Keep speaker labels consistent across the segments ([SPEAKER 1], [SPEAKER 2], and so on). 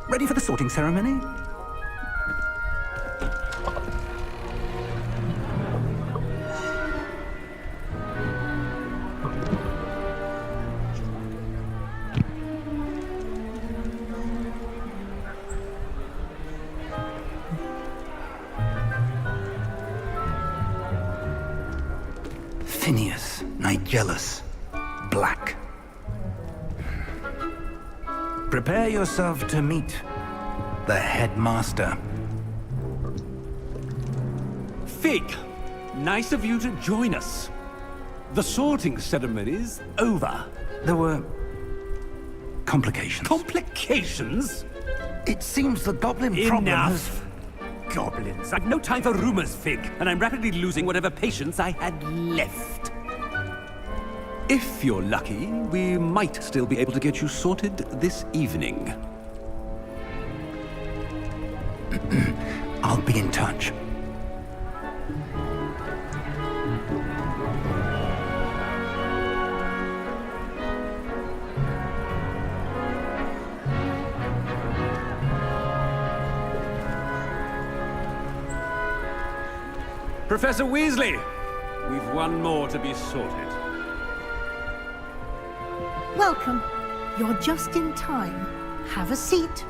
[SPEAKER 1] Ready for the sorting ceremony? Phineas, Nigellus, Black. Prepare yourself to meet the headmaster.
[SPEAKER 2] Fig, nice of you to join us. The sorting ceremony's over.
[SPEAKER 1] There were complications.
[SPEAKER 2] Complications?
[SPEAKER 1] It seems the goblin problem has...
[SPEAKER 2] Enough! Goblins. I've no time for rumors, Fig, and I'm rapidly losing whatever patience I had left. If you're lucky, we might still be able to get you sorted this evening.
[SPEAKER 1] I'll be in touch.
[SPEAKER 2] Professor Weasley, we've one more to be sorted.
[SPEAKER 3] Welcome. You're just in time. Have a seat.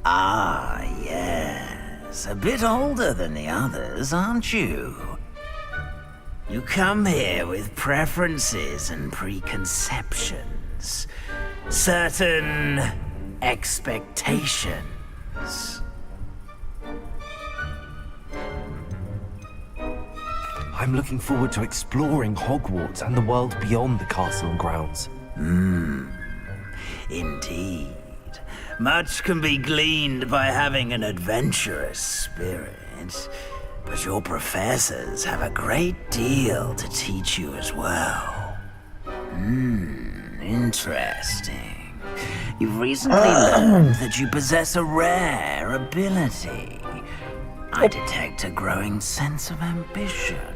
[SPEAKER 4] Ah, yes. A bit older than the others, aren't you? You come here with preferences and preconceptions. Certain expectations.
[SPEAKER 5] I'm looking forward to exploring Hogwarts and the world beyond the castle and grounds.
[SPEAKER 4] Indeed. Much can be gleaned by having an adventurous spirit, but your professors have a great deal to teach you as well. Interesting. You've recently learned that you possess a rare ability. I detect a growing sense of ambition,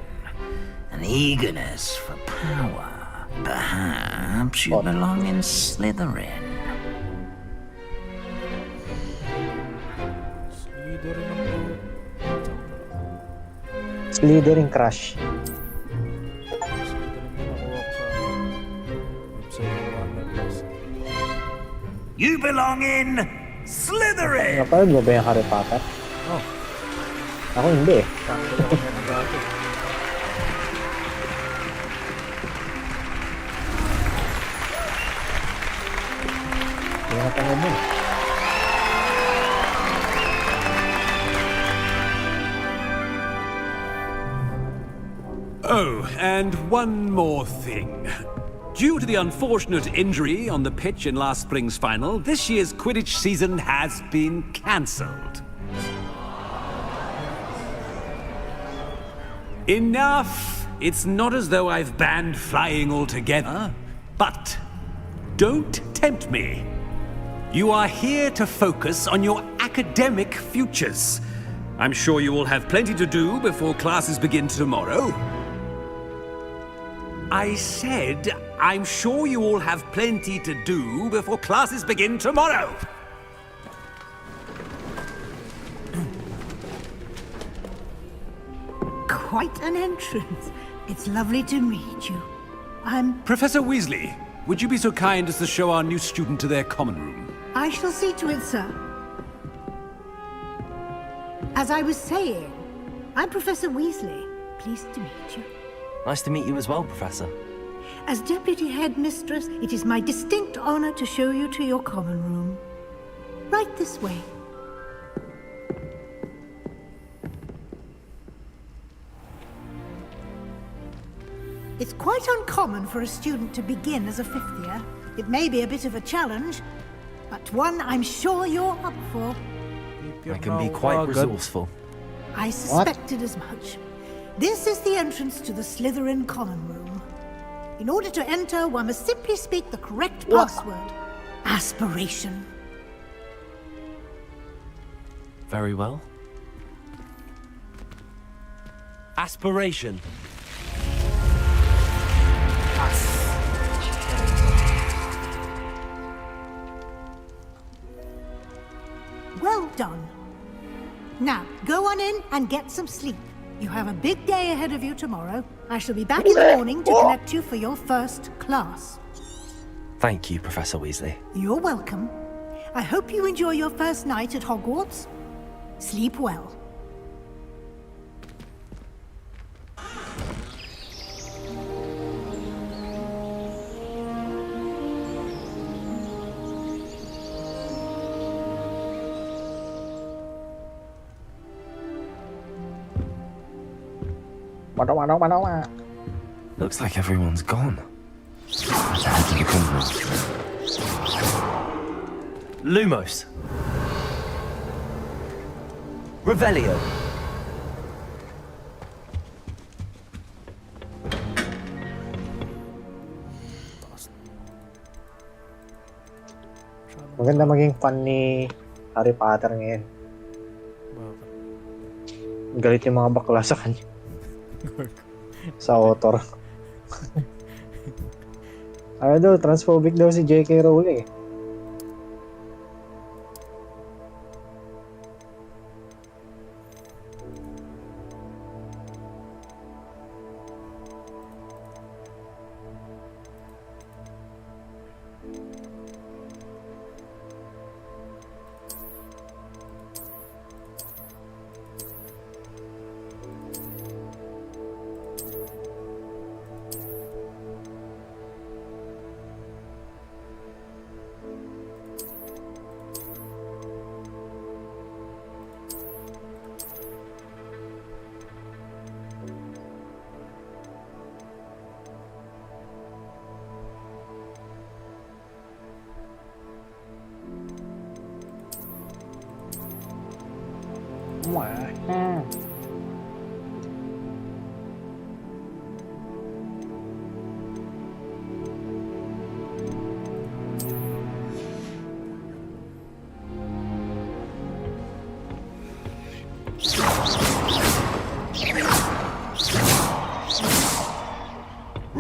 [SPEAKER 4] an eagerness for power. Perhaps you belong in Slytherin.
[SPEAKER 6] Slytherin crush.
[SPEAKER 4] You belong in Slytherin!
[SPEAKER 6] Napanood mo ba yung Harry Potter?
[SPEAKER 7] Oh.
[SPEAKER 6] Ako hindi eh. Hindi na napanood mo.
[SPEAKER 2] Oh, and one more thing. Due to the unfortunate injury on the pitch in last spring's final, this year's Quidditch season has been cancelled. Enough! It's not as though I've banned flying altogether, but don't tempt me. You are here to focus on your academic futures. I'm sure you will have plenty to do before classes begin tomorrow. I said, I'm sure you all have plenty to do before classes begin tomorrow.
[SPEAKER 3] Quite an entrance. It's lovely to meet you. I'm...
[SPEAKER 2] Professor Weasley, would you be so kind as to show our new student to their common room?
[SPEAKER 3] I shall see to it, sir. As I was saying, I'm Professor Weasley. Pleased to meet you.
[SPEAKER 5] Nice to meet you as well, Professor.
[SPEAKER 3] As Deputy Headmistress, it is my distinct honor to show you to your common room. Right this way. It's quite uncommon for a student to begin as a fifth year. It may be a bit of a challenge, but one I'm sure you're up for.
[SPEAKER 5] I can be quite resourceful.
[SPEAKER 3] I suspected as much. This is the entrance to the Slytherin common room. In order to enter, one must simply speak the correct password. Aspiration.
[SPEAKER 5] Very well. Aspiration.
[SPEAKER 3] Well done. Now, go on in and get some sleep. You have a big day ahead of you tomorrow. I shall be back in the morning to collect you for your first class.
[SPEAKER 5] Thank you, Professor Weasley.
[SPEAKER 3] You're welcome. I hope you enjoy your first night at Hogwarts. Sleep well.
[SPEAKER 6] Mana.
[SPEAKER 5] Looks like everyone's gone. Let's head to the convent. Lumos. Revelio.
[SPEAKER 6] Maganda maging fan ni Harry Potter ngayon. Galit yung mga bakla sa kanya. Sa author. Ano daw, transphobic daw si J.K. Rowling eh.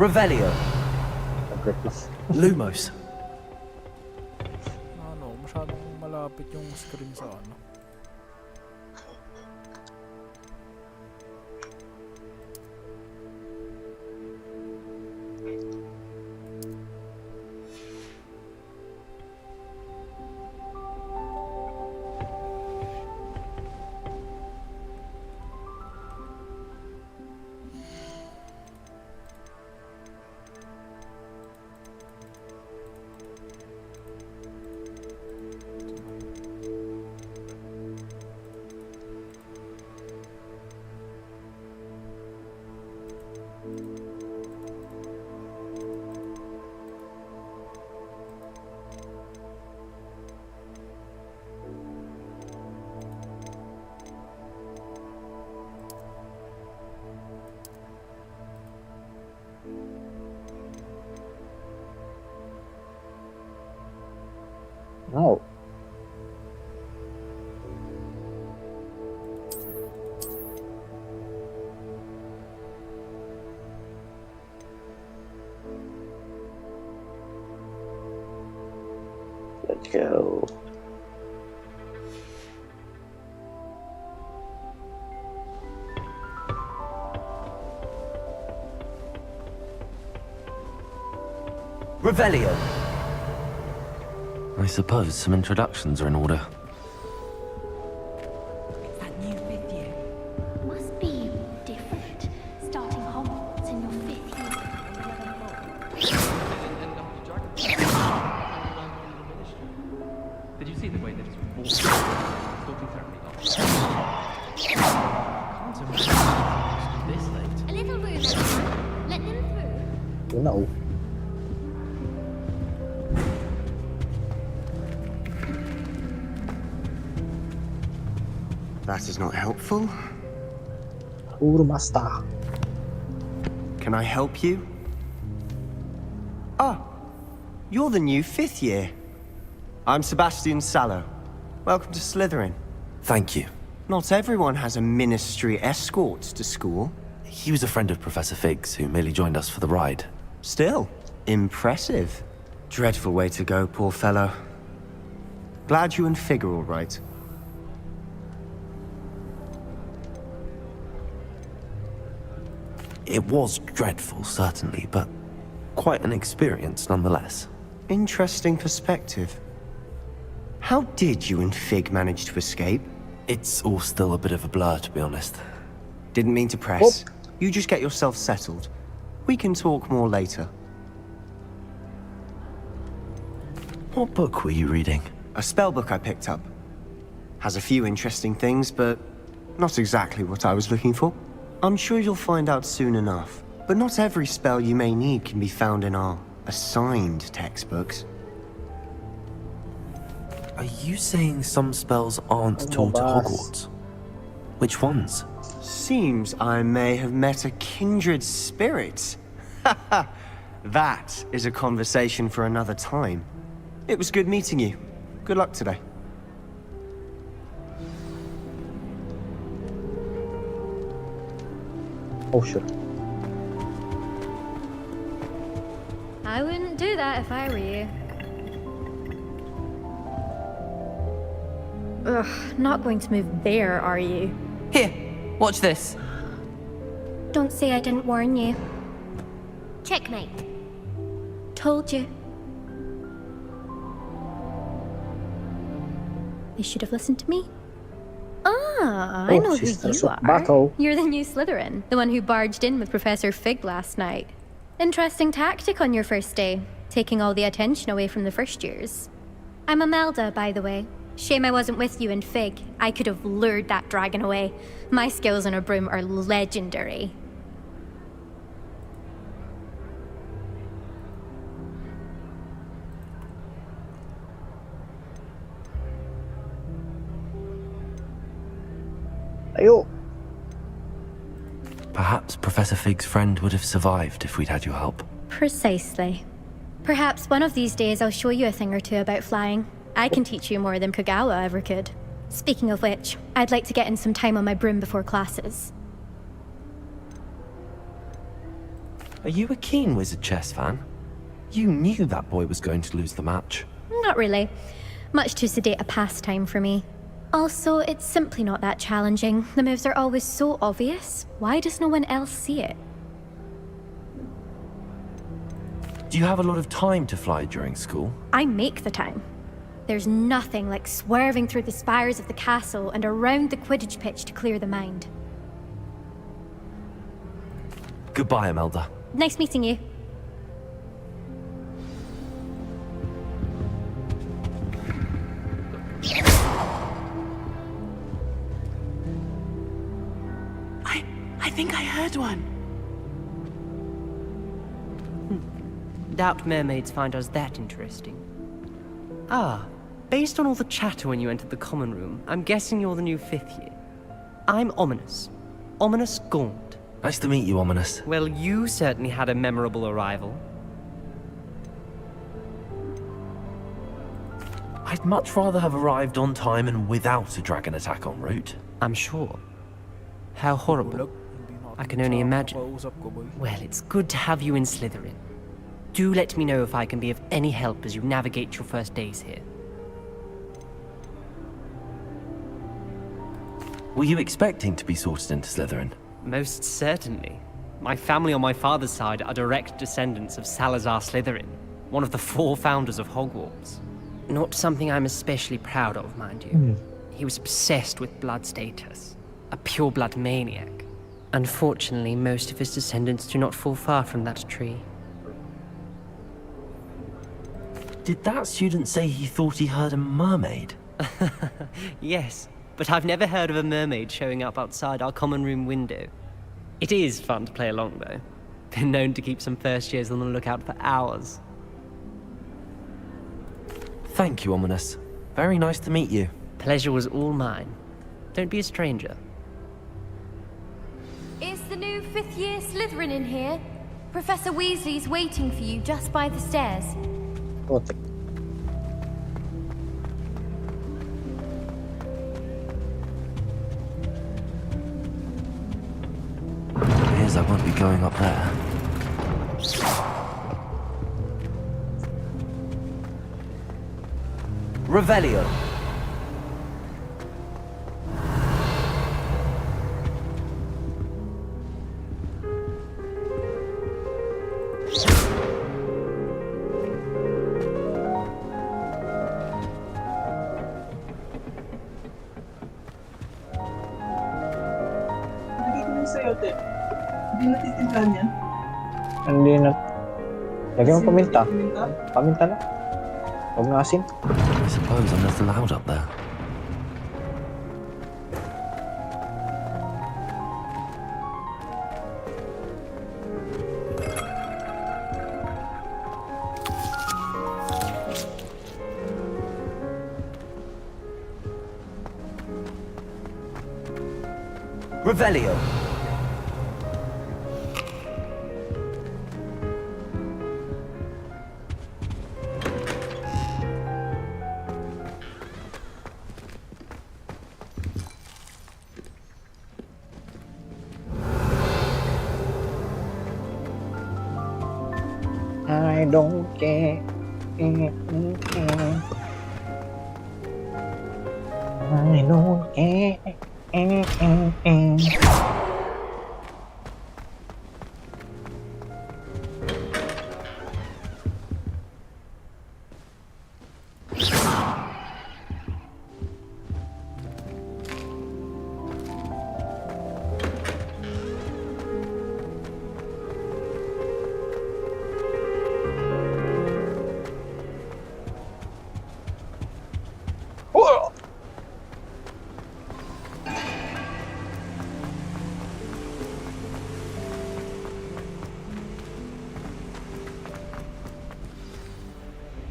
[SPEAKER 5] Revelio.
[SPEAKER 6] Pagkaklas.
[SPEAKER 5] Lumos.
[SPEAKER 7] Ano, masyadong malapit yung screen sa ano.
[SPEAKER 6] No. Let's go.
[SPEAKER 5] Revelio. I suppose some introductions are in order.
[SPEAKER 8] That new fifth year must be different. Starting Hogwarts in your fifth year.
[SPEAKER 9] Did you see the way that it's forced? Talking terribly long. Can't imagine this late.
[SPEAKER 8] A little room, everyone. Let them through.
[SPEAKER 6] No.
[SPEAKER 10] That is not helpful.
[SPEAKER 6] Master.
[SPEAKER 10] Can I help you? Ah, you're the new fifth year. I'm Sebastian Sallow. Welcome to Slytherin.
[SPEAKER 5] Thank you.
[SPEAKER 10] Not everyone has a ministry escort to school.
[SPEAKER 5] He was a friend of Professor Fig's, who merely joined us for the ride.
[SPEAKER 10] Still, impressive. Dreadful way to go, poor fellow. Glad you and Fig are all right.
[SPEAKER 5] It was dreadful, certainly, but quite an experience nonetheless.
[SPEAKER 10] Interesting perspective. How did you and Fig manage to escape?
[SPEAKER 5] It's all still a bit of a blur, to be honest.
[SPEAKER 10] Didn't mean to press. You just get yourself settled. We can talk more later.
[SPEAKER 5] What book were you reading?
[SPEAKER 10] A spell book I picked up. Has a few interesting things, but not exactly what I was looking for. I'm sure you'll find out soon enough. But not every spell you may need can be found in our assigned textbooks.
[SPEAKER 5] Are you saying some spells aren't taught at Hogwarts? Which ones?
[SPEAKER 10] Seems I may have met a kindred spirit. That is a conversation for another time. It was good meeting you. Good luck today.
[SPEAKER 6] Oh shit.
[SPEAKER 8] I wouldn't do that if I were you. Ugh, not going to move there, are you?
[SPEAKER 11] Here, watch this.
[SPEAKER 8] Don't say I didn't warn you.
[SPEAKER 12] Checkmate.
[SPEAKER 8] Told you. You should have listened to me. Ah, I know who you are.
[SPEAKER 6] Battle.
[SPEAKER 8] You're the new Slytherin, the one who barged in with Professor Fig last night. Interesting tactic on your first day, taking all the attention away from the first years. I'm Imelda, by the way. Shame I wasn't with you in Fig. I could have lured that dragon away. My skills on a broom are legendary.
[SPEAKER 6] Ayo.
[SPEAKER 5] Perhaps Professor Fig's friend would have survived if we'd had your help.
[SPEAKER 8] Precisely. Perhaps one of these days I'll show you a thing or two about flying. I can teach you more than Kagawa ever could. Speaking of which, I'd like to get in some time on my broom before classes.
[SPEAKER 5] Are you a keen Wizard Chess fan? You knew that boy was going to lose the match.
[SPEAKER 8] Not really. Much too sedate a pastime for me. Also, it's simply not that challenging. The moves are always so obvious. Why does no one else see it?
[SPEAKER 5] Do you have a lot of time to fly during school?
[SPEAKER 8] I make the time. There's nothing like swerving through the spires of the castle and around the Quidditch pitch to clear the mind.
[SPEAKER 5] Goodbye, Imelda.
[SPEAKER 8] Nice meeting you.
[SPEAKER 11] I think I heard one. Doubt mermaids find us that interesting. Ah, based on all the chatter when you entered the common room, I'm guessing you're the new 5th year. I'm Ominous. Ominous Gaunt.
[SPEAKER 5] Nice to meet you, Ominous.
[SPEAKER 11] Well, you certainly had a memorable arrival.
[SPEAKER 5] I'd much rather have arrived on time and without a dragon attack en route.
[SPEAKER 11] I'm sure. How horrible. I can only imagine. Well, it's good to have you in Slytherin. Do let me know if I can be of any help as you navigate your first days here.
[SPEAKER 5] Were you expecting to be sorted into Slytherin?
[SPEAKER 11] Most certainly. My family on my father's side are direct descendants of Salazar Slytherin, one of the 4 founders of Hogwarts. Not something I'm especially proud of, mind you. He was obsessed with blood status, a pure-blood maniac. Unfortunately, most of his descendants do not fall far from that tree.
[SPEAKER 5] Did that student say he thought he heard a mermaid?
[SPEAKER 11] Yes, but I've never heard of a mermaid showing up outside our common room window. It is fun to play along, though. Been known to keep some first years on the lookout for hours.
[SPEAKER 5] Thank you, Ominous. Very nice to meet you.
[SPEAKER 11] Pleasure was all mine. Don't be a stranger.
[SPEAKER 12] Is the new 5th year Slytherin in here? Professor Weasley's waiting for you just by the stairs.
[SPEAKER 5] suppose I won't be going up there. Revelio.
[SPEAKER 6] Hindi na. Lagyan mo paminta. Paminta na. Huwag na asin.
[SPEAKER 5] I suppose I'm not allowed up there. Revelio.
[SPEAKER 6] I don't care. I don't care.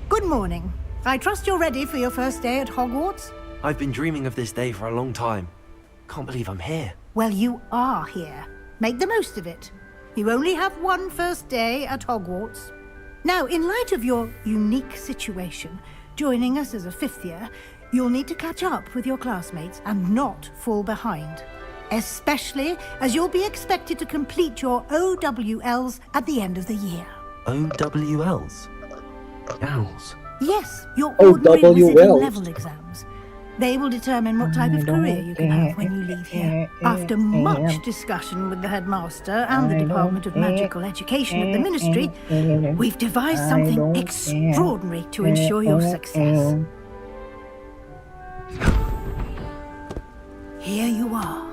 [SPEAKER 3] Good morning. I trust you're ready for your first day at Hogwarts?
[SPEAKER 5] I've been dreaming of this day for a long time. Can't believe I'm here.
[SPEAKER 3] Well, you are here. Make the most of it. You only have one first day at Hogwarts. Now, in light of your unique situation, joining us as a fifth year, you'll need to catch up with your classmates and not fall behind. Especially as you'll be expected to complete your OWLs at the end of the year.
[SPEAKER 5] OWLs? Owls?
[SPEAKER 3] Yes, your ordinary
[SPEAKER 6] OWLs.
[SPEAKER 3] wizarding level exams. They will determine what type of career you can have when you leave here. After much discussion with the headmaster and the Department of Magical Education at the Ministry, we've devised something extraordinary to ensure your success. Here you are.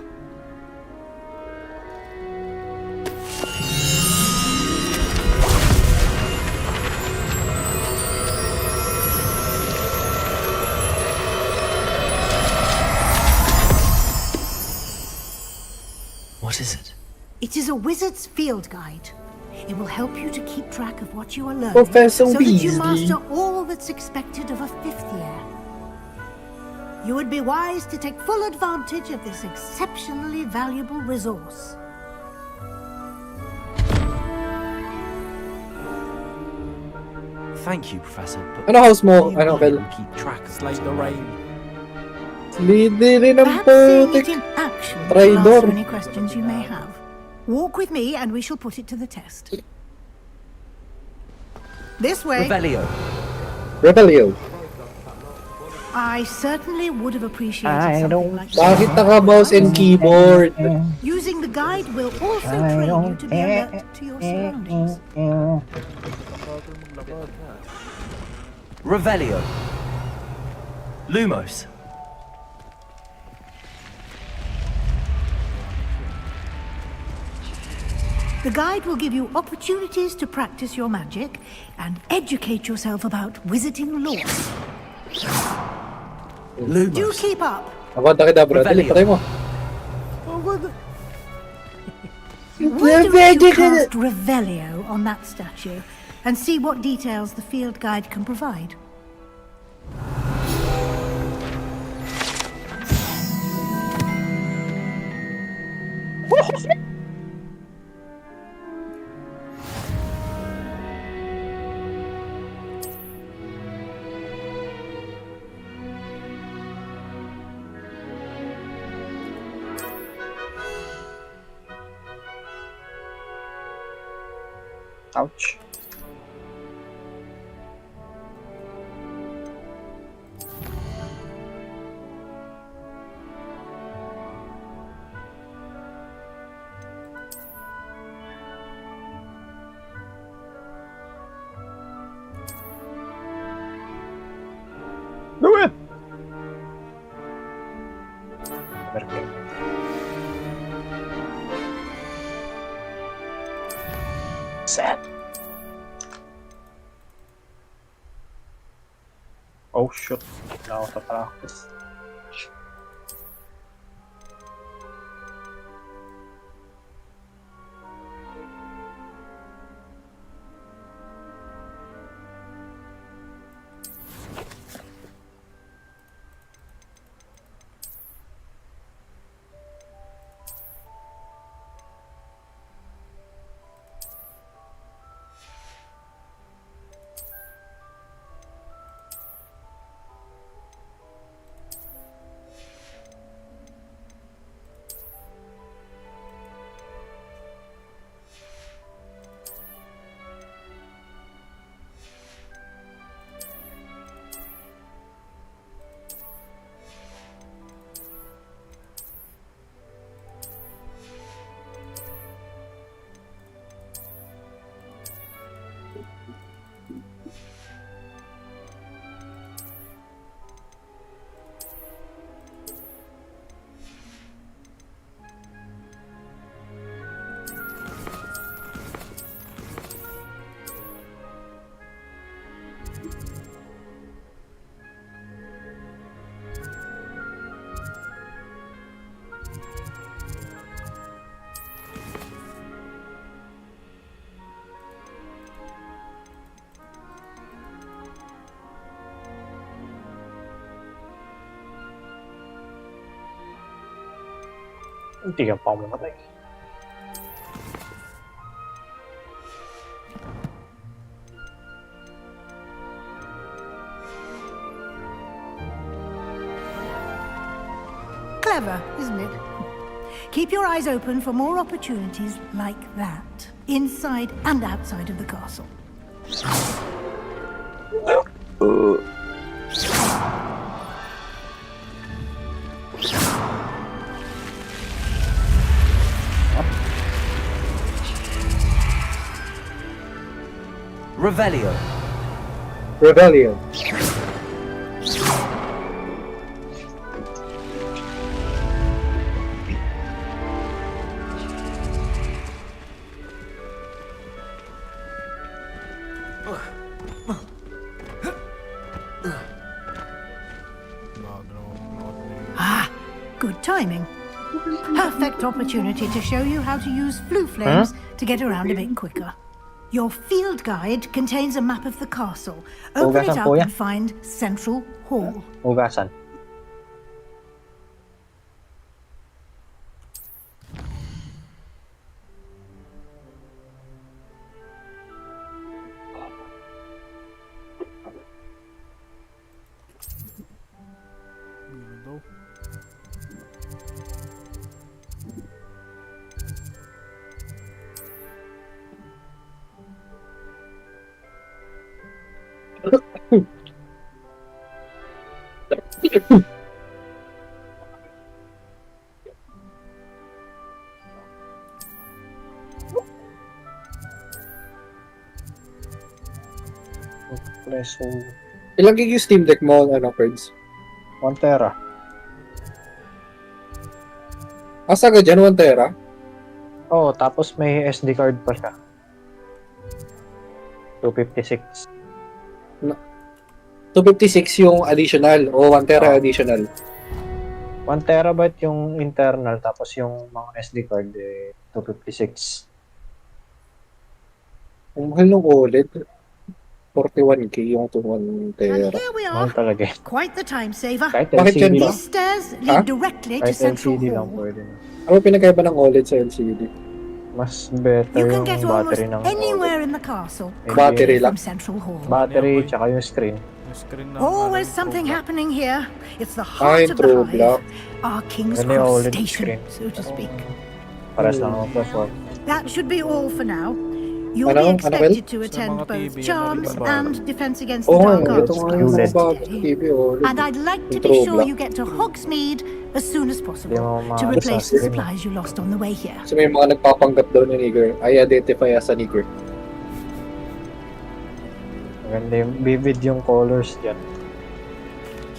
[SPEAKER 5] What is it?
[SPEAKER 3] It is a wizard's field guide. It will help you to keep track of what you are learning,
[SPEAKER 6] Professor
[SPEAKER 3] so that you
[SPEAKER 6] Weasley.
[SPEAKER 3] master all that's expected of a fifth year. You would be wise to take full advantage of this exceptionally valuable resource.
[SPEAKER 5] Thank you, Professor, but
[SPEAKER 6] Ano house mo?
[SPEAKER 5] how
[SPEAKER 6] Ano,
[SPEAKER 5] do you
[SPEAKER 6] Kel?
[SPEAKER 5] keep track of
[SPEAKER 7] Like
[SPEAKER 5] what's
[SPEAKER 7] the
[SPEAKER 5] going
[SPEAKER 7] rain.
[SPEAKER 5] on?
[SPEAKER 6] Slitherin ang
[SPEAKER 3] Perhaps seeing it
[SPEAKER 6] putik.
[SPEAKER 3] in action will
[SPEAKER 6] Traidor.
[SPEAKER 3] answer any questions you may have. Walk with me and we shall put it to the test. This way.
[SPEAKER 5] Revelio.
[SPEAKER 6] Rebellion.
[SPEAKER 3] I certainly would have appreciated
[SPEAKER 6] I
[SPEAKER 3] something
[SPEAKER 6] don't.
[SPEAKER 3] like
[SPEAKER 6] Bakit
[SPEAKER 3] that.
[SPEAKER 6] naka-mouse and keyboard?
[SPEAKER 3] Using the guide will also
[SPEAKER 6] I
[SPEAKER 3] train you
[SPEAKER 6] don't
[SPEAKER 3] to be alert to your surroundings.
[SPEAKER 7] Bagal maglakad nga.
[SPEAKER 5] Revelio. Lumos.
[SPEAKER 3] The guide will give you opportunities to practice your magic and educate yourself about wizarding lore.
[SPEAKER 5] Lumos.
[SPEAKER 3] Do keep up.
[SPEAKER 6] Ako, Kedavra. Dali, patay mo.
[SPEAKER 3] Why don't you cast Revelio on that statue and see what details the field guide can provide?
[SPEAKER 6] Ouch. Do it! Perché? Sad. Oh shoot. Now to practice. Hindi ka pa mamatay.
[SPEAKER 3] Clever, isn't it? Keep your eyes open for more opportunities like that, inside and outside of the castle.
[SPEAKER 5] Revelio.
[SPEAKER 6] Rebellion.
[SPEAKER 3] Ah, good timing. Perfect opportunity to show you how to use flue flames to get around a bit quicker. Your field guide contains a map of the castle. Open it up and find Central Hall.
[SPEAKER 6] Hugasan.
[SPEAKER 7] Yun daw.
[SPEAKER 6] So,
[SPEAKER 13] Ilang gig yung Steam Deck mo, ano, Ferds?
[SPEAKER 6] 1 tera.
[SPEAKER 13] Asa ka dyan, 1 tera?
[SPEAKER 6] Oh, tapos may SD card pa siya. 256.
[SPEAKER 13] 256 yung additional o 1 tera additional?
[SPEAKER 6] 1 terabyte yung internal, tapos yung mga SD card, 256.
[SPEAKER 13] Ang mahal ng OLED. 41k yung 1 tera.
[SPEAKER 3] And here we are. Quite the time saver.
[SPEAKER 13] Bakit yan ba?
[SPEAKER 3] These stairs lead directly to Central
[SPEAKER 6] LCD lang
[SPEAKER 3] Hall.
[SPEAKER 6] pwede na.
[SPEAKER 13] Ano pinagkaiba ng OLED sa LCD?
[SPEAKER 6] Mas better
[SPEAKER 3] You can
[SPEAKER 6] yung
[SPEAKER 3] get almost
[SPEAKER 6] battery ng
[SPEAKER 3] anywhere in the castle.
[SPEAKER 13] Battery lang?
[SPEAKER 3] From Central Hall.
[SPEAKER 6] Battery, tsaka yung screen.
[SPEAKER 3] Always something happening here. It's the heart of the
[SPEAKER 13] true
[SPEAKER 3] hive. Our King's
[SPEAKER 6] Then they all
[SPEAKER 3] Cross
[SPEAKER 6] let it
[SPEAKER 3] station,
[SPEAKER 6] screen.
[SPEAKER 3] so to speak.
[SPEAKER 6] Paras lang ang plus 1.
[SPEAKER 3] That should be all for now. You'll
[SPEAKER 13] Ano?
[SPEAKER 3] be
[SPEAKER 13] Ano,
[SPEAKER 3] expected
[SPEAKER 13] Kel?
[SPEAKER 3] to attend
[SPEAKER 7] mga
[SPEAKER 3] both
[SPEAKER 7] TV,
[SPEAKER 3] Charms
[SPEAKER 7] ano,
[SPEAKER 3] and Defense Against
[SPEAKER 13] Oo
[SPEAKER 3] the
[SPEAKER 13] nga,
[SPEAKER 3] Dark
[SPEAKER 13] ito
[SPEAKER 3] Arts
[SPEAKER 13] nga yung
[SPEAKER 3] classes
[SPEAKER 13] mga bago
[SPEAKER 3] today.
[SPEAKER 13] TV, oh.
[SPEAKER 3] And I'd like to be
[SPEAKER 13] Intro
[SPEAKER 3] sure
[SPEAKER 13] black.
[SPEAKER 3] you get to Hogsmeade as soon as possible
[SPEAKER 6] Hindi
[SPEAKER 3] to
[SPEAKER 6] mo
[SPEAKER 3] replace the
[SPEAKER 6] ma-stream.
[SPEAKER 3] supplies you lost on the way here.
[SPEAKER 13] Kasi may mga nagpapanggap daw na nigger. I identify as a nigger.
[SPEAKER 6] Maganda yung vivid yung colors dyan.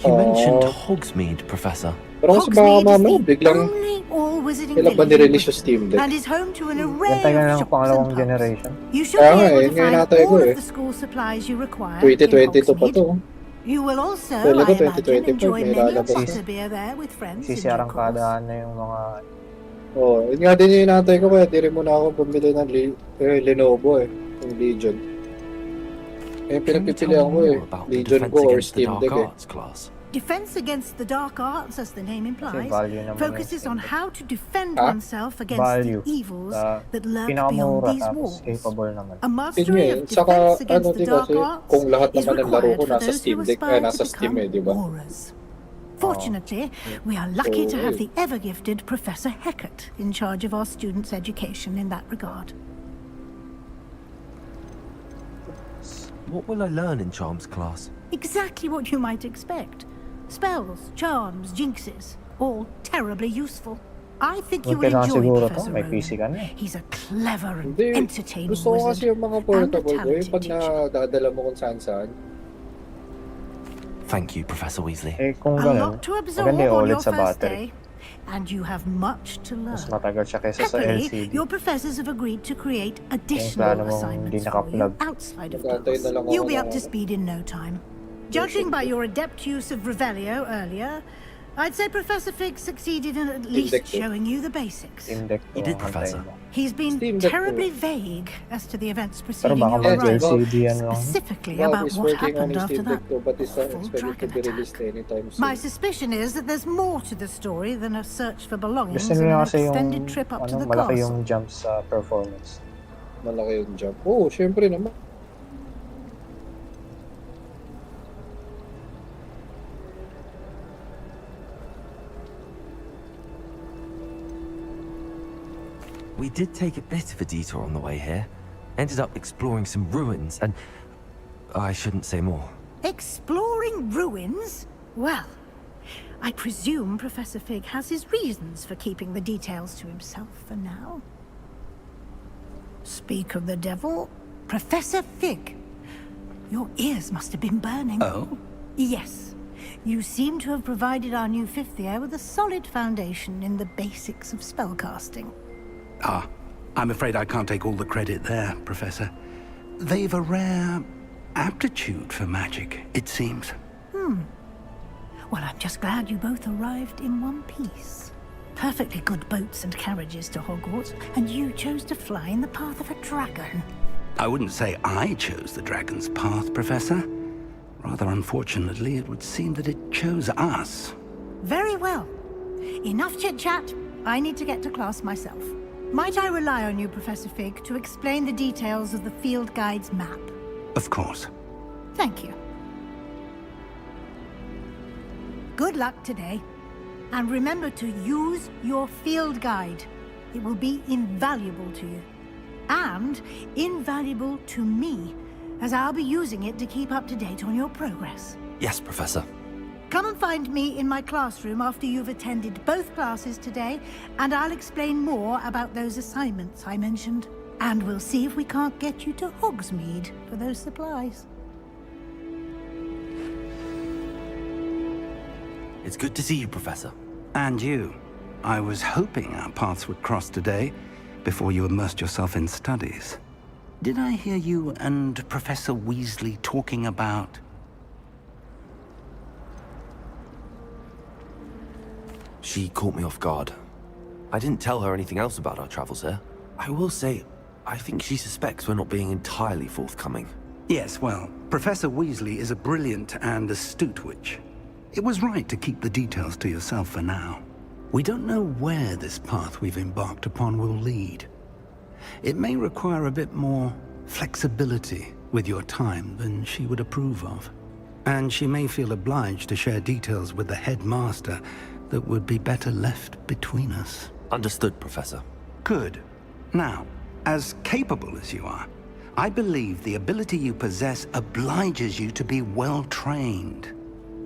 [SPEAKER 5] You mentioned
[SPEAKER 13] Oh.
[SPEAKER 5] Hogsmeade, Professor.
[SPEAKER 13] Pero kasi baka
[SPEAKER 3] Hogsmeade is
[SPEAKER 13] mamaya
[SPEAKER 3] the
[SPEAKER 13] biglang
[SPEAKER 3] only all-wizarding
[SPEAKER 13] kailan ba
[SPEAKER 3] village in
[SPEAKER 13] nirelease yung
[SPEAKER 3] Britain
[SPEAKER 13] Steam Deck?
[SPEAKER 3] and is home to an array
[SPEAKER 6] Bantay ka na
[SPEAKER 3] of
[SPEAKER 6] ng
[SPEAKER 3] shops and
[SPEAKER 6] pangalawang
[SPEAKER 3] pubs.
[SPEAKER 6] generation.
[SPEAKER 3] You should
[SPEAKER 13] Kaya
[SPEAKER 3] be
[SPEAKER 13] nga
[SPEAKER 3] able
[SPEAKER 13] eh,
[SPEAKER 3] to
[SPEAKER 13] ngayon
[SPEAKER 3] find
[SPEAKER 13] natay ko
[SPEAKER 3] all
[SPEAKER 13] eh.
[SPEAKER 3] of the school supplies you require
[SPEAKER 13] 2022
[SPEAKER 3] in
[SPEAKER 13] pa to.
[SPEAKER 3] Hogsmeade. You will also,
[SPEAKER 13] Talaga,
[SPEAKER 3] I imagine,
[SPEAKER 13] 2025
[SPEAKER 3] enjoy
[SPEAKER 13] may
[SPEAKER 3] many a
[SPEAKER 13] lalabas
[SPEAKER 6] na.
[SPEAKER 3] butterbeer there with friends in due course.
[SPEAKER 6] Sisiyarangkadahan na yung mga...
[SPEAKER 13] Oo, yun nga din yung inatay ko kaya di rin muna ako bumili ng Lenovo eh, yung Legion. Eh,
[SPEAKER 5] Can you tell
[SPEAKER 13] pinagpipilihan
[SPEAKER 5] me
[SPEAKER 13] ko eh,
[SPEAKER 5] more about the
[SPEAKER 13] Legion
[SPEAKER 5] Defense
[SPEAKER 13] ko or
[SPEAKER 5] Against the
[SPEAKER 13] Steam
[SPEAKER 5] Dark
[SPEAKER 13] Deck eh.
[SPEAKER 5] Arts class?
[SPEAKER 3] Defense Against the Dark Arts, as the name implies,
[SPEAKER 6] value naman
[SPEAKER 3] focuses
[SPEAKER 6] yung
[SPEAKER 3] on how to defend
[SPEAKER 13] Ah?
[SPEAKER 3] oneself against
[SPEAKER 6] Value.
[SPEAKER 3] the evils
[SPEAKER 6] Sa
[SPEAKER 3] that lurk beyond
[SPEAKER 6] pinakamura
[SPEAKER 3] these
[SPEAKER 6] tapos
[SPEAKER 3] walls.
[SPEAKER 6] capable naman.
[SPEAKER 3] A
[SPEAKER 13] Yun nga
[SPEAKER 3] mastery
[SPEAKER 13] eh,
[SPEAKER 3] of
[SPEAKER 13] saka
[SPEAKER 3] defense
[SPEAKER 13] ano
[SPEAKER 3] against the
[SPEAKER 13] di
[SPEAKER 3] dark
[SPEAKER 13] kasi
[SPEAKER 3] arts
[SPEAKER 13] kung lahat
[SPEAKER 3] is
[SPEAKER 13] naman ng laro
[SPEAKER 3] required
[SPEAKER 13] ko
[SPEAKER 3] for
[SPEAKER 13] nasa
[SPEAKER 3] those who
[SPEAKER 13] Steam Deck,
[SPEAKER 3] aspire
[SPEAKER 13] nasa
[SPEAKER 3] to
[SPEAKER 13] Steam
[SPEAKER 3] become
[SPEAKER 13] eh, di ba?
[SPEAKER 3] aurors. Fortunately, we are lucky to have the ever-gifted Professor Hecat in charge of our students' education in that regard.
[SPEAKER 5] What will I learn in Charms class?
[SPEAKER 3] Exactly what you might expect. Spells, charms, jinxes, all terribly useful. I think you will
[SPEAKER 6] Kailangan
[SPEAKER 3] enjoy
[SPEAKER 6] siguro to,
[SPEAKER 3] Professor
[SPEAKER 6] may
[SPEAKER 3] Rowan.
[SPEAKER 6] PC ka na eh.
[SPEAKER 3] He's a clever and
[SPEAKER 13] Hindi,
[SPEAKER 3] entertaining
[SPEAKER 13] gusto ko kasi
[SPEAKER 3] wizard
[SPEAKER 13] yung mga
[SPEAKER 3] and a
[SPEAKER 13] portable ko, yung pag
[SPEAKER 3] talented teacher.
[SPEAKER 13] nadadala mo kung saan-saan.
[SPEAKER 5] Thank you, Professor Weasley.
[SPEAKER 6] Eh kung
[SPEAKER 3] A
[SPEAKER 6] ganun,
[SPEAKER 3] lot to absorb
[SPEAKER 6] maganda yung
[SPEAKER 3] on
[SPEAKER 6] OLED
[SPEAKER 3] your
[SPEAKER 6] sa
[SPEAKER 3] first
[SPEAKER 6] battery.
[SPEAKER 3] day, and you have much to learn.
[SPEAKER 6] Mas matagal siya kaysa sa
[SPEAKER 3] Happily,
[SPEAKER 6] LCD.
[SPEAKER 3] your professors have agreed to create
[SPEAKER 6] plano
[SPEAKER 3] additional
[SPEAKER 6] mong
[SPEAKER 3] assignments
[SPEAKER 6] hindi
[SPEAKER 3] for you
[SPEAKER 6] naka-plug.
[SPEAKER 3] outside of
[SPEAKER 13] Mag-aantay
[SPEAKER 3] class.
[SPEAKER 13] na lang ako
[SPEAKER 3] You'll be
[SPEAKER 13] ng
[SPEAKER 3] up to speed in no time. Judging by your adept use of Revelio earlier, I'd say Professor Fig succeeded in at least
[SPEAKER 13] Deck to.
[SPEAKER 3] showing you the basics.
[SPEAKER 6] Steam Deck
[SPEAKER 5] You
[SPEAKER 6] to,
[SPEAKER 5] did,
[SPEAKER 6] antayin
[SPEAKER 5] Professor.
[SPEAKER 6] mo.
[SPEAKER 3] He's been
[SPEAKER 13] Steam Deck
[SPEAKER 3] terribly
[SPEAKER 13] to.
[SPEAKER 3] vague as to the events
[SPEAKER 6] Pero
[SPEAKER 3] preceding
[SPEAKER 6] baka
[SPEAKER 3] your arrival,
[SPEAKER 6] mag-LCD yan lang.
[SPEAKER 3] specifically
[SPEAKER 13] Bob
[SPEAKER 3] about
[SPEAKER 13] is
[SPEAKER 3] what
[SPEAKER 13] working on
[SPEAKER 3] happened
[SPEAKER 13] his
[SPEAKER 3] after
[SPEAKER 13] Steam
[SPEAKER 3] that
[SPEAKER 13] Deck too, but it's not
[SPEAKER 3] awful
[SPEAKER 13] expected to
[SPEAKER 3] dragon
[SPEAKER 13] be released
[SPEAKER 3] attack.
[SPEAKER 13] anytime soon.
[SPEAKER 3] My suspicion is that there's more to the story than a search for belongings
[SPEAKER 6] Gusto
[SPEAKER 3] and
[SPEAKER 6] nila
[SPEAKER 3] an
[SPEAKER 6] kasi yung
[SPEAKER 3] extended trip up to
[SPEAKER 6] ano,
[SPEAKER 3] the
[SPEAKER 6] malaki
[SPEAKER 3] castle.
[SPEAKER 6] yung jump sa performance.
[SPEAKER 13] Malaki yung jump. Oo, syempre naman.
[SPEAKER 5] We did take a bit of a detour on the way here. Ended up exploring some ruins and... I shouldn't say more.
[SPEAKER 3] Exploring ruins? Well, I presume Professor Fig has his reasons for keeping the details to himself for now. Speak of the devil, Professor Fig. Your ears must have been burning.
[SPEAKER 1] Oh?
[SPEAKER 3] Yes. You seem to have provided our new fifth year with a solid foundation in the basics of spellcasting.
[SPEAKER 1] Ah, I'm afraid I can't take all the credit there, Professor. They've a rare aptitude for magic, it seems.
[SPEAKER 3] Well, I'm just glad you both arrived in one piece. Perfectly good boats and carriages to Hogwarts, and you chose to fly in the path of a dragon.
[SPEAKER 1] I wouldn't say I chose the dragon's path, Professor. Rather unfortunately, it would seem that it chose us.
[SPEAKER 3] Very well. Enough chit-chat. I need to get to class myself. Might I rely on you, Professor Fig, to explain the details of the field guide's map?
[SPEAKER 1] Of course.
[SPEAKER 3] Thank you. Good luck today. And remember to use your field guide. It will be invaluable to you. And invaluable to me, as I'll be using it to keep up to date on your progress.
[SPEAKER 5] Yes, Professor.
[SPEAKER 3] Come and find me in my classroom after you've attended both classes today, and I'll explain more about those assignments I mentioned. And we'll see if we can't get you to Hogsmeade for those supplies.
[SPEAKER 5] It's good to see you, Professor.
[SPEAKER 1] And you. I was hoping our paths would cross today, before you immersed yourself in studies. Did I hear you and Professor Weasley talking about...
[SPEAKER 5] She caught me off guard. I didn't tell her anything else about our travels here. I will say, I think she suspects we're not being entirely forthcoming.
[SPEAKER 1] Yes, well, Professor Weasley is a brilliant and astute witch. It was right to keep the details to yourself for now. We don't know where this path we've embarked upon will lead. It may require a bit more flexibility with your time than she would approve of. And she may feel obliged to share details with the headmaster that would be better left between us.
[SPEAKER 5] Understood, Professor.
[SPEAKER 1] Good. Now, as capable as you are, I believe the ability you possess obliges you to be well trained.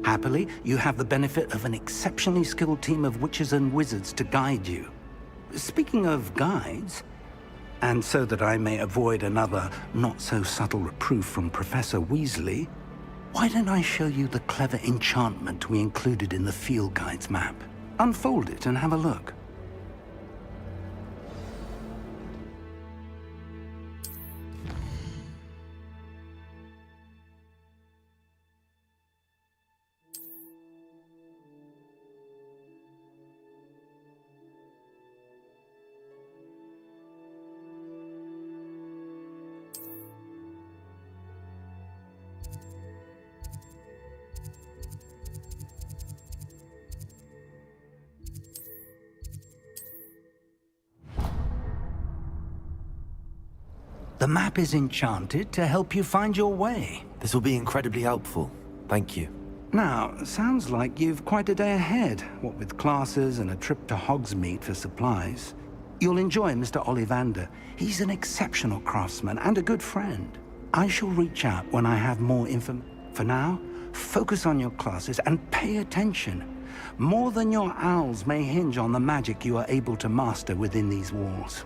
[SPEAKER 1] Happily, you have the benefit of an exceptionally skilled team of witches and wizards to guide you. Speaking of guides, and so that I may avoid another not-so-subtle reproof from Professor Weasley, why don't I show you the clever enchantment we included in the field guide's map? Unfold it and have a look. The map is enchanted to help you find your way.
[SPEAKER 5] This will be incredibly helpful. Thank you.
[SPEAKER 1] Now, sounds like you've quite a day ahead, what with classes and a trip to Hogsmeade for supplies. You'll enjoy Mr. Ollivander. He's an exceptional craftsman and a good friend. I shall reach out when I have more information. For now, focus on your classes and pay attention. More than your owls may hinge on the magic you are able to master within these walls.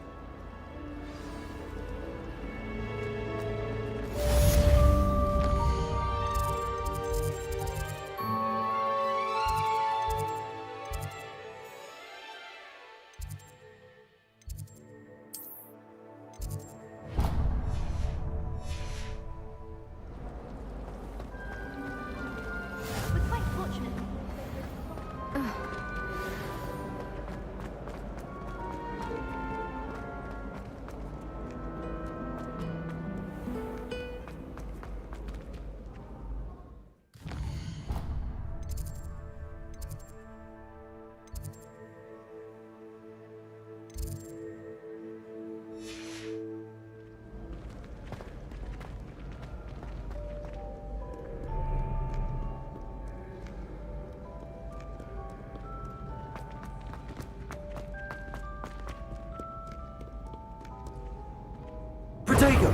[SPEAKER 5] Protego!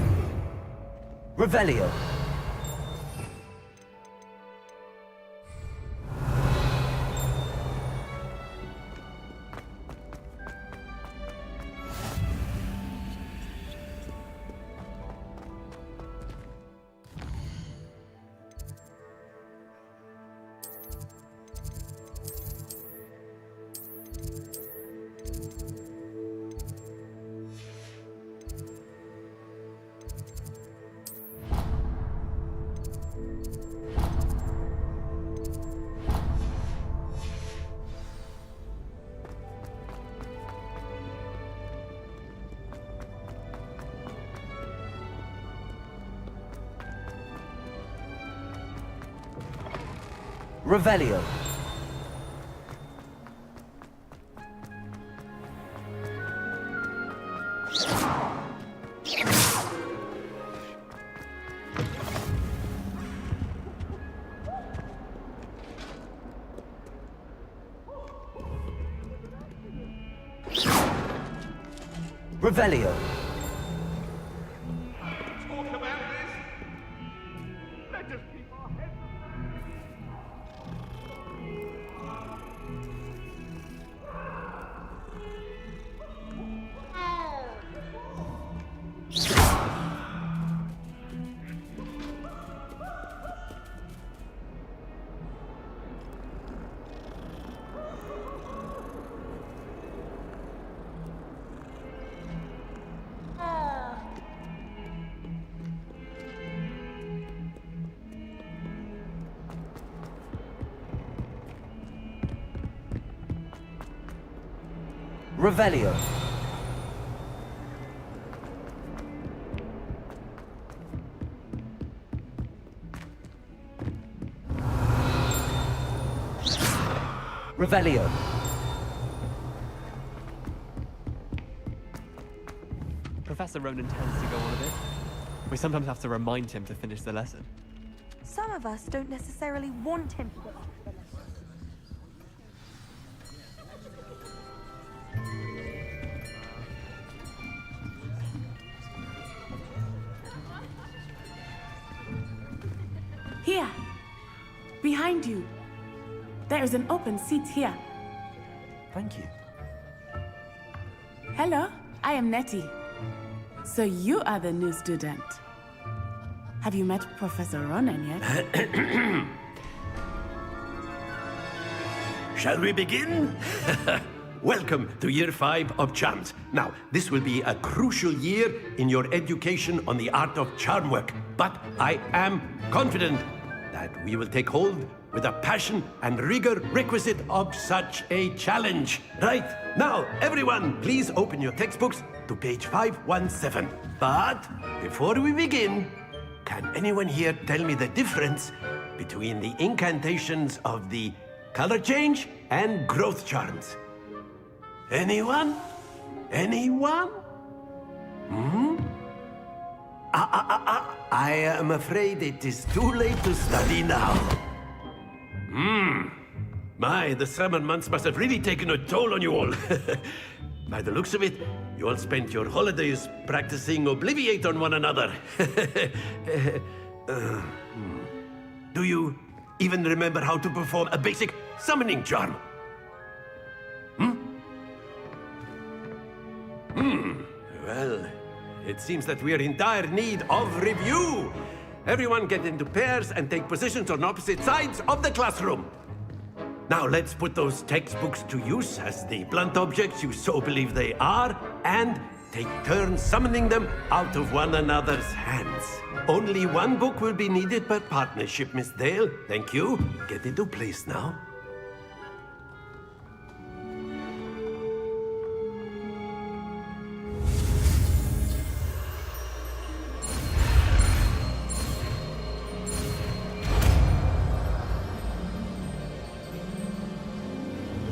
[SPEAKER 5] Revelio! Revelio. Revelio. Revelio. Revelio.
[SPEAKER 9] Professor Ronan tends to go on a bit. We sometimes have to remind him to finish the lesson.
[SPEAKER 12] Some of us don't necessarily want him to go off the lesson.
[SPEAKER 14] Here. Behind you. There is an open seat here.
[SPEAKER 5] Thank you.
[SPEAKER 14] Hello, I am Nettie. So you are the new student. Have you met Professor Ronan yet?
[SPEAKER 15] Shall we begin? Welcome to Year 5 of Charms. Now, this will be a crucial year in your education on the art of charm work. But I am confident that we will take hold with the passion and rigor requisite of such a challenge. Right, now, everyone, please open your textbooks to page 517. But before we begin, can anyone here tell me the difference between the incantations of the color change and growth charms? Anyone? Anyone? I am afraid it is too late to study now. My, the summer months must have really taken a toll on you all. By the looks of it, you all spent your holidays practicing Obliviate on one another. Do you even remember how to perform a basic summoning charm? Well, it seems that we are in dire need of review. Everyone get into pairs and take positions on opposite sides of the classroom. Now let's put those textbooks to use as the blunt objects you so believe they are, and take turns summoning them out of one another's hands. Only one book will be needed per partnership, Miss Dale. Thank you. Get into place now.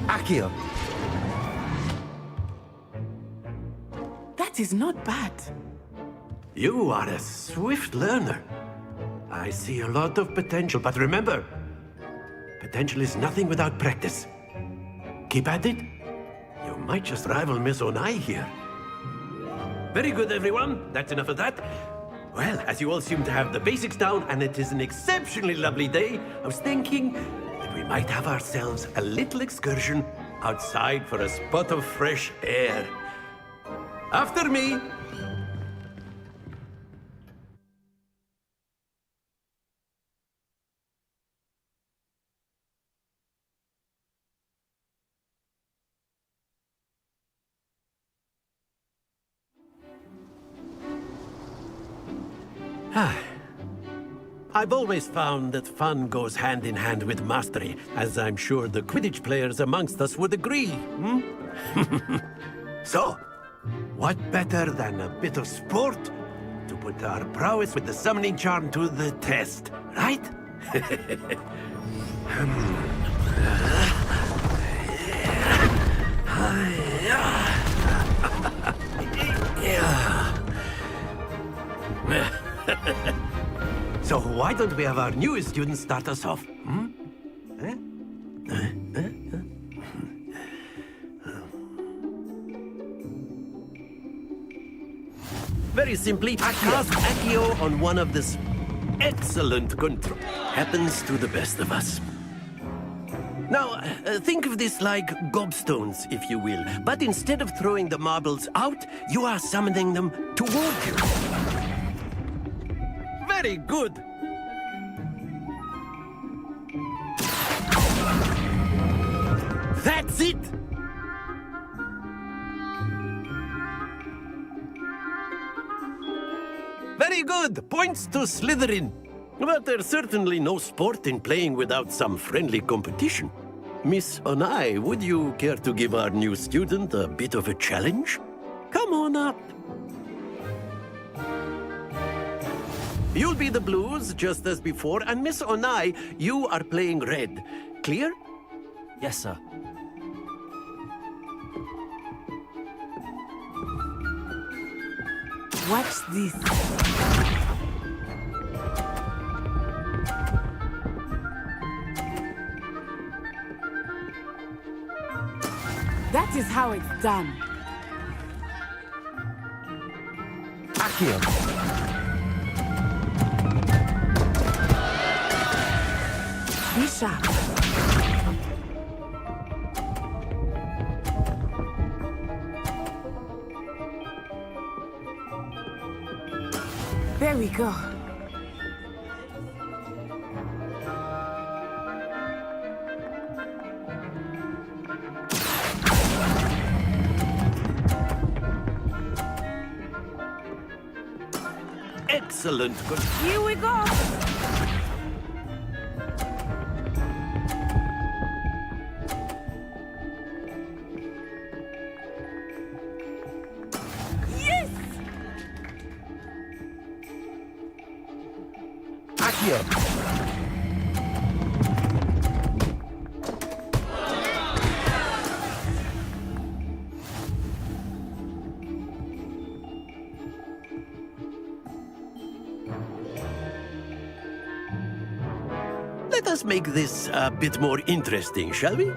[SPEAKER 5] Accio.
[SPEAKER 14] That is not bad.
[SPEAKER 15] You are a swift learner. I see a lot of potential, but remember, potential is nothing without practice. Keep at it. You might just rival Miss Onai here. Very good, everyone. That's enough of that. Well, as you all seem to have the basics down, and it is an exceptionally lovely day, I was thinking that we might have ourselves a little excursion outside for a spot of fresh air. After me. I've always found that fun goes hand in hand with mastery, as I'm sure the Quidditch players amongst us would agree. So, what better than a bit of sport to put our prowess with the summoning charm to the test, right? So why don't we have our newest student start us off? Very simply, cast Accio on one of this excellent control. Happens to the best of us. Now, think of this like gobstones, if you will. But instead of throwing the marbles out, you are summoning them toward you. Very good. That's it. Very good. Points to Slytherin. But there's certainly no sport in playing without some friendly competition. Miss Onai, would you care to give our new student a bit of a challenge? Come on up. You'll be the blues, just as before, and Miss Onai, you are playing red. Clear?
[SPEAKER 5] Yes, sir.
[SPEAKER 14] Watch this. That is how it's done.
[SPEAKER 5] Accio.
[SPEAKER 14] sharp. There we go.
[SPEAKER 15] Excellent.
[SPEAKER 14] Here we go. Yes!
[SPEAKER 15] Accio. Let us make this a bit more interesting, shall we?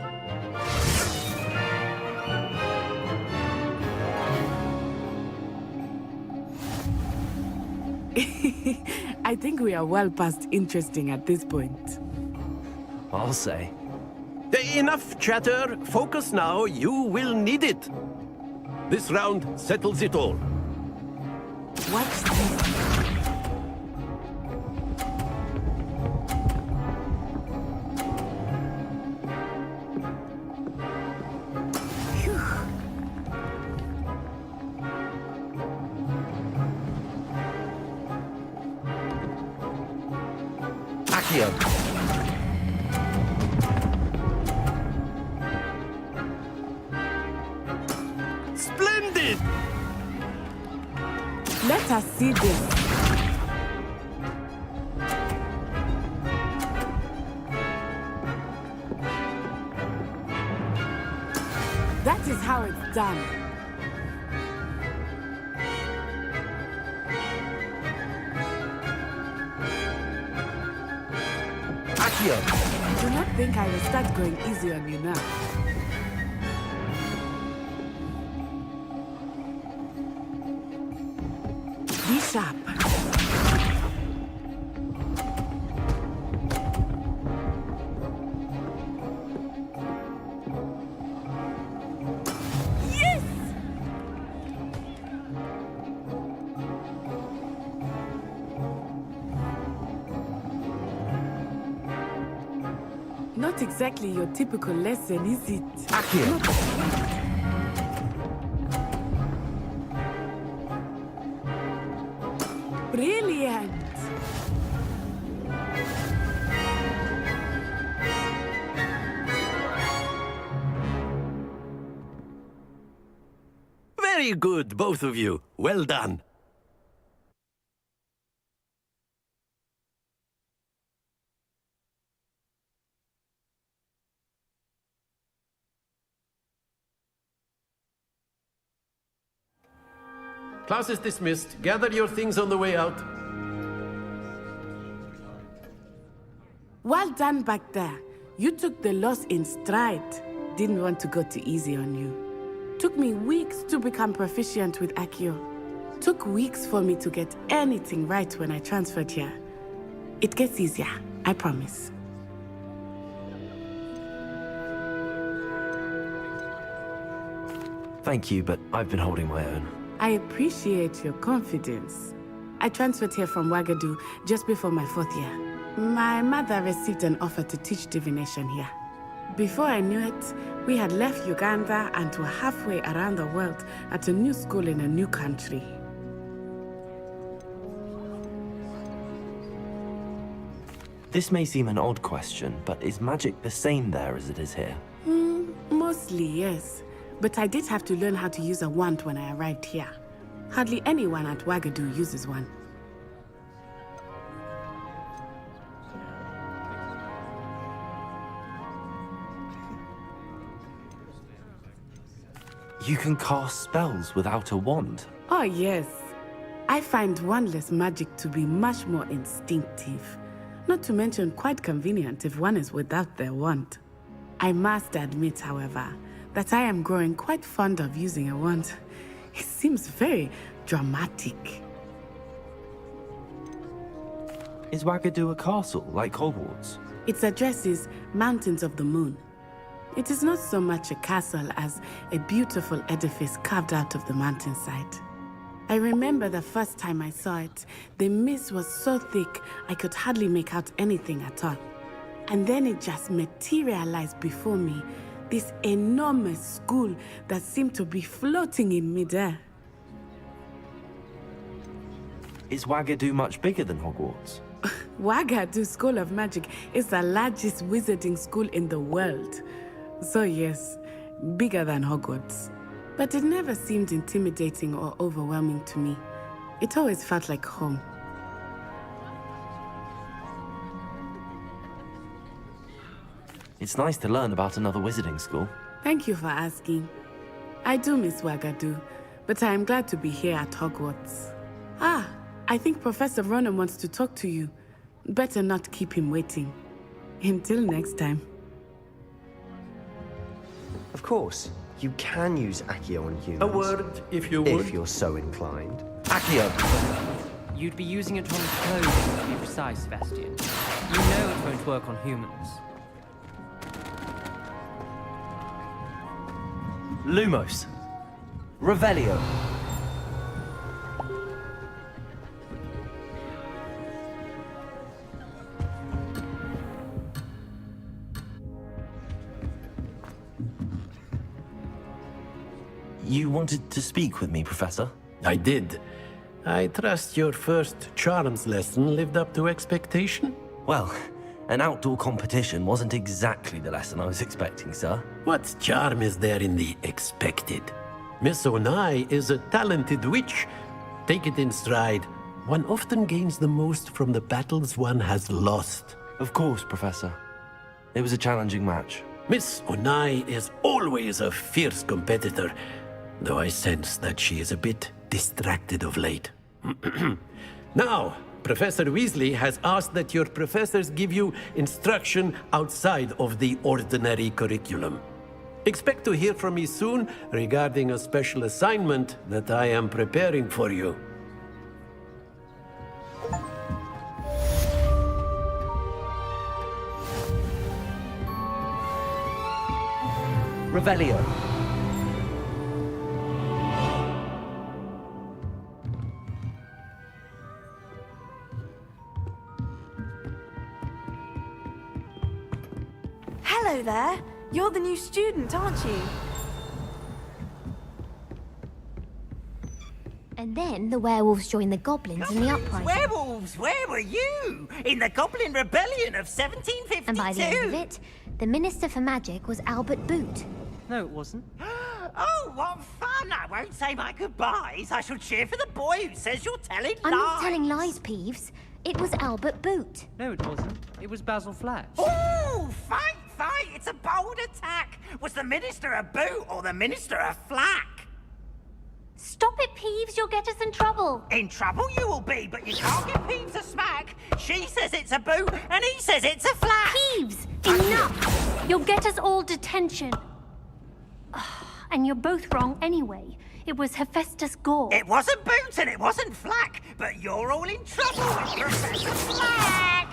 [SPEAKER 14] I think we are well past interesting at this point.
[SPEAKER 10] I'll say.
[SPEAKER 15] Enough chatter. Focus now. You will need it. This round settles it all.
[SPEAKER 14] What's this?
[SPEAKER 15] Accio. Splendid!
[SPEAKER 14] Let us see this. That is how it's done.
[SPEAKER 15] Accio.
[SPEAKER 14] Do not think I will start going easy on you now. Be sharp. Yes! Not exactly your typical lesson, is it? Brilliant!
[SPEAKER 15] Very good, both of you. Well done. Class is dismissed. Gather your things on the way out.
[SPEAKER 14] Well done back there. You took the loss in stride. Didn't want to go too easy on you. Took me weeks to become proficient with Accio. Took weeks for me to get anything right when I transferred here. It gets easier, I promise.
[SPEAKER 5] Thank you, but I've been holding my own.
[SPEAKER 14] I appreciate your confidence. I transferred here from Wagadu just before my 4th year. My mother received an offer to teach divination here. Before I knew it, we had left Uganda and were halfway around the world at a new school in a new country.
[SPEAKER 5] This may seem an odd question, but is magic the same there as it is here?
[SPEAKER 14] Mostly, yes. But I did have to learn how to use a wand when I arrived here. Hardly anyone at Wagadu uses one.
[SPEAKER 5] You can cast spells without a wand?
[SPEAKER 14] Oh, yes. I find wandless magic to be much more instinctive. Not to mention quite convenient if one is without their wand. I must admit, however, that I am growing quite fond of using a wand. It seems very dramatic.
[SPEAKER 5] Is Wagadu a castle like Hogwarts?
[SPEAKER 14] Its address is Mountains of the Moon. It is not so much a castle as a beautiful edifice carved out of the mountainside. I remember the first time I saw it, the mist was so thick I could hardly make out anything at all. And then it just materialized before me, this enormous school that seemed to be floating in midair.
[SPEAKER 5] Is Wagadu much bigger than Hogwarts?
[SPEAKER 14] Wagadu School of Magic is the largest wizarding school in the world. So yes, bigger than Hogwarts. But it never seemed intimidating or overwhelming to me. It always felt like home.
[SPEAKER 5] It's nice to learn about another wizarding school.
[SPEAKER 14] Thank you for asking. I do miss Wagadu, but I am glad to be here at Hogwarts. Ah, I think Professor Ronan wants to talk to you. Better not keep him waiting. Until next time.
[SPEAKER 10] Of course, you can use Accio on humans.
[SPEAKER 15] A word, if you would.
[SPEAKER 10] If you're so inclined.
[SPEAKER 5] Accio!
[SPEAKER 11] You'd be using it on clothing, to be precise, Bastian. You know it won't work on humans.
[SPEAKER 5] Lumos. Revelio. You wanted to speak with me, Professor?
[SPEAKER 15] I did. I trust your first charms lesson lived up to expectation?
[SPEAKER 5] Well, an outdoor competition wasn't exactly the lesson I was expecting, sir.
[SPEAKER 15] What charm is there in the expected? Miss Onai is a talented witch. Take it in stride. One often gains the most from the battles one has lost.
[SPEAKER 5] Of course, Professor. It was a challenging match.
[SPEAKER 15] Miss Onai is always a fierce competitor, though I sense that she is a bit distracted of late. Now, Professor Weasley has asked that your professors give you instruction outside of the ordinary curriculum. Expect to hear from me soon regarding a special assignment that I am preparing for you.
[SPEAKER 5] Revelio.
[SPEAKER 16] Hello there. You're the new student, aren't you?
[SPEAKER 8] And then the werewolves joined the goblins in the uprising.
[SPEAKER 17] Werewolves, where were you? In the Goblin Rebellion of 1752?
[SPEAKER 8] And by the end of it, the Minister for Magic was Albert Boot.
[SPEAKER 11] No, it wasn't.
[SPEAKER 17] Oh, what fun! I won't say my goodbyes. I shall cheer for the boy who says you're telling lies.
[SPEAKER 8] I'm not telling lies, Peeves. It was Albert Boot.
[SPEAKER 11] No, it wasn't. It was Basil Flash.
[SPEAKER 17] Oh, fight, fight! It's a bold attack. Was the Minister a boot or the Minister a flack?
[SPEAKER 8] Stop it, Peeves. You'll get us in trouble.
[SPEAKER 17] In trouble you will be, but you can't get Peeves a smack. She says it's a boot, and he says it's a flack.
[SPEAKER 8] Peeves, enough! You'll get us all detention. And you're both wrong anyway. It was Hephaestus Gore.
[SPEAKER 17] It wasn't boot and it wasn't flack, but you're all in trouble with Professor Flack.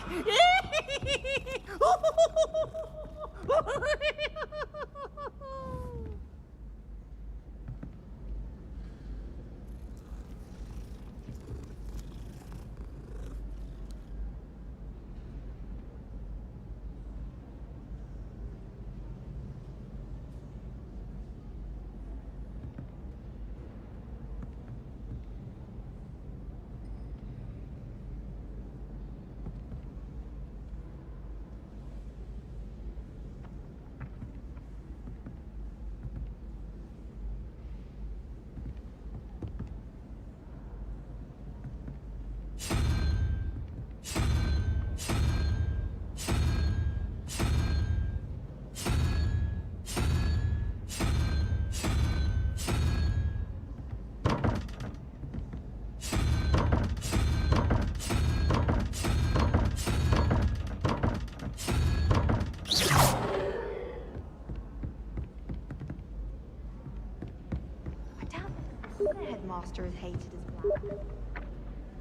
[SPEAKER 16] The headmaster is hated as black.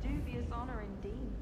[SPEAKER 16] Dubious honor indeed.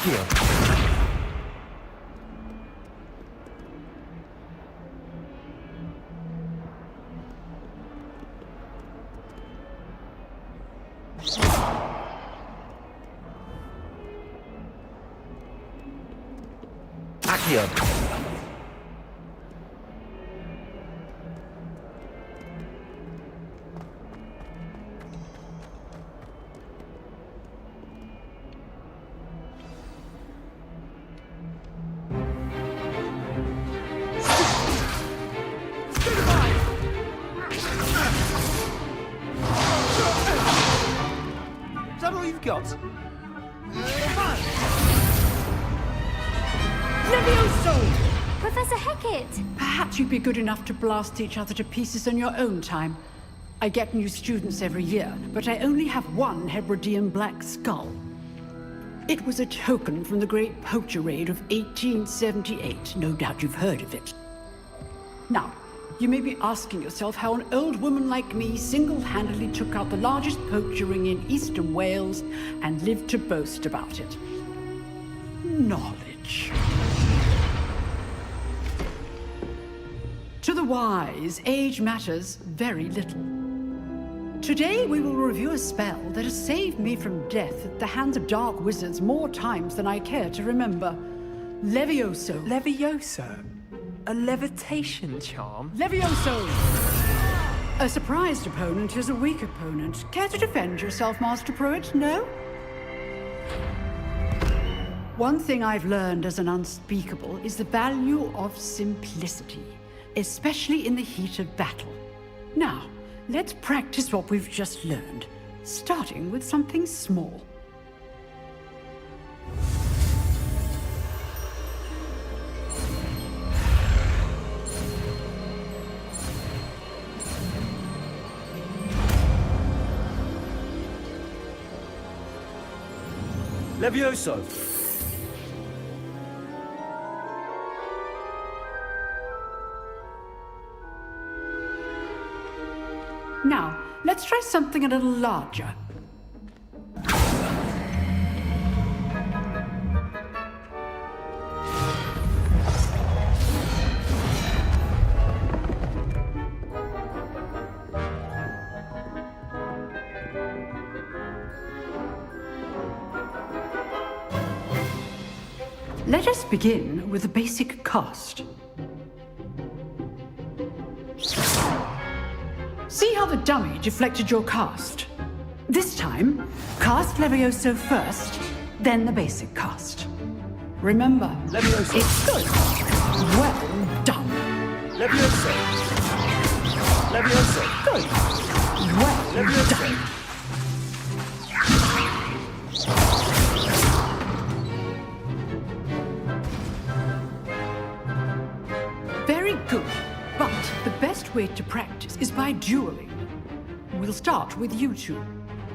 [SPEAKER 5] Accio. Accio.
[SPEAKER 2] Is that all you've got?
[SPEAKER 18] Levioso!
[SPEAKER 12] Professor Hecat!
[SPEAKER 18] Perhaps you'd be good enough to blast each other to pieces in your own time. I get new students every year, but I only have one Hebridean black skull. It was a token from the Great Poacher Raid of 1878. No doubt you've heard of it. Now, you may be asking yourself how an old woman like me single-handedly took out the largest poacher ring in eastern Wales and lived to boast about it. Knowledge. To the wise, age matters very little. Today we will review a spell that has saved me from death at the hands of dark wizards more times than I care to remember. Levioso.
[SPEAKER 11] Levioso? A levitation charm?
[SPEAKER 18] Levioso! A surprised opponent is a weak opponent. Care to defend yourself, Master Pruitt? No? One thing I've learned as an unspeakable is the value of simplicity, especially in the heat of battle. Now, let's practice what we've just learned, starting with something small.
[SPEAKER 2] Levioso!
[SPEAKER 18] Now, let's try something a little larger. Let us begin with the basic cast. See how the dummy deflected your cast? This time, cast Levioso first, then the basic cast. Remember,
[SPEAKER 2] Levioso.
[SPEAKER 18] It's good. Well done.
[SPEAKER 2] Levioso! Levioso!
[SPEAKER 18] Good. Well
[SPEAKER 2] Levioso.
[SPEAKER 18] done. Very good. But the best way to practice is by dueling. We'll start with you two.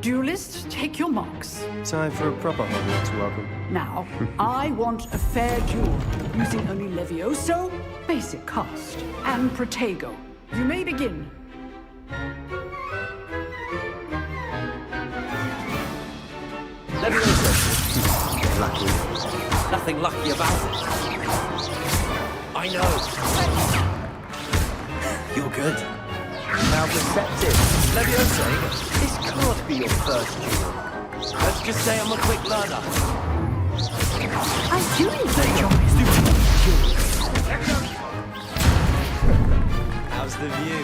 [SPEAKER 18] Duelists, take your marks.
[SPEAKER 10] Time for a proper Hogwarts welcome.
[SPEAKER 18] Now, I want a fair duel, using only Levioso, basic cast, and Protego. You may begin.
[SPEAKER 2] Levioso!
[SPEAKER 5] Lucky.
[SPEAKER 2] Nothing lucky about it. I know. You're good. Now perceptive. Levioso, this can't be your first duel. Let's just say I'm a quick learner.
[SPEAKER 18] I do enjoy duels.
[SPEAKER 2] How's the view?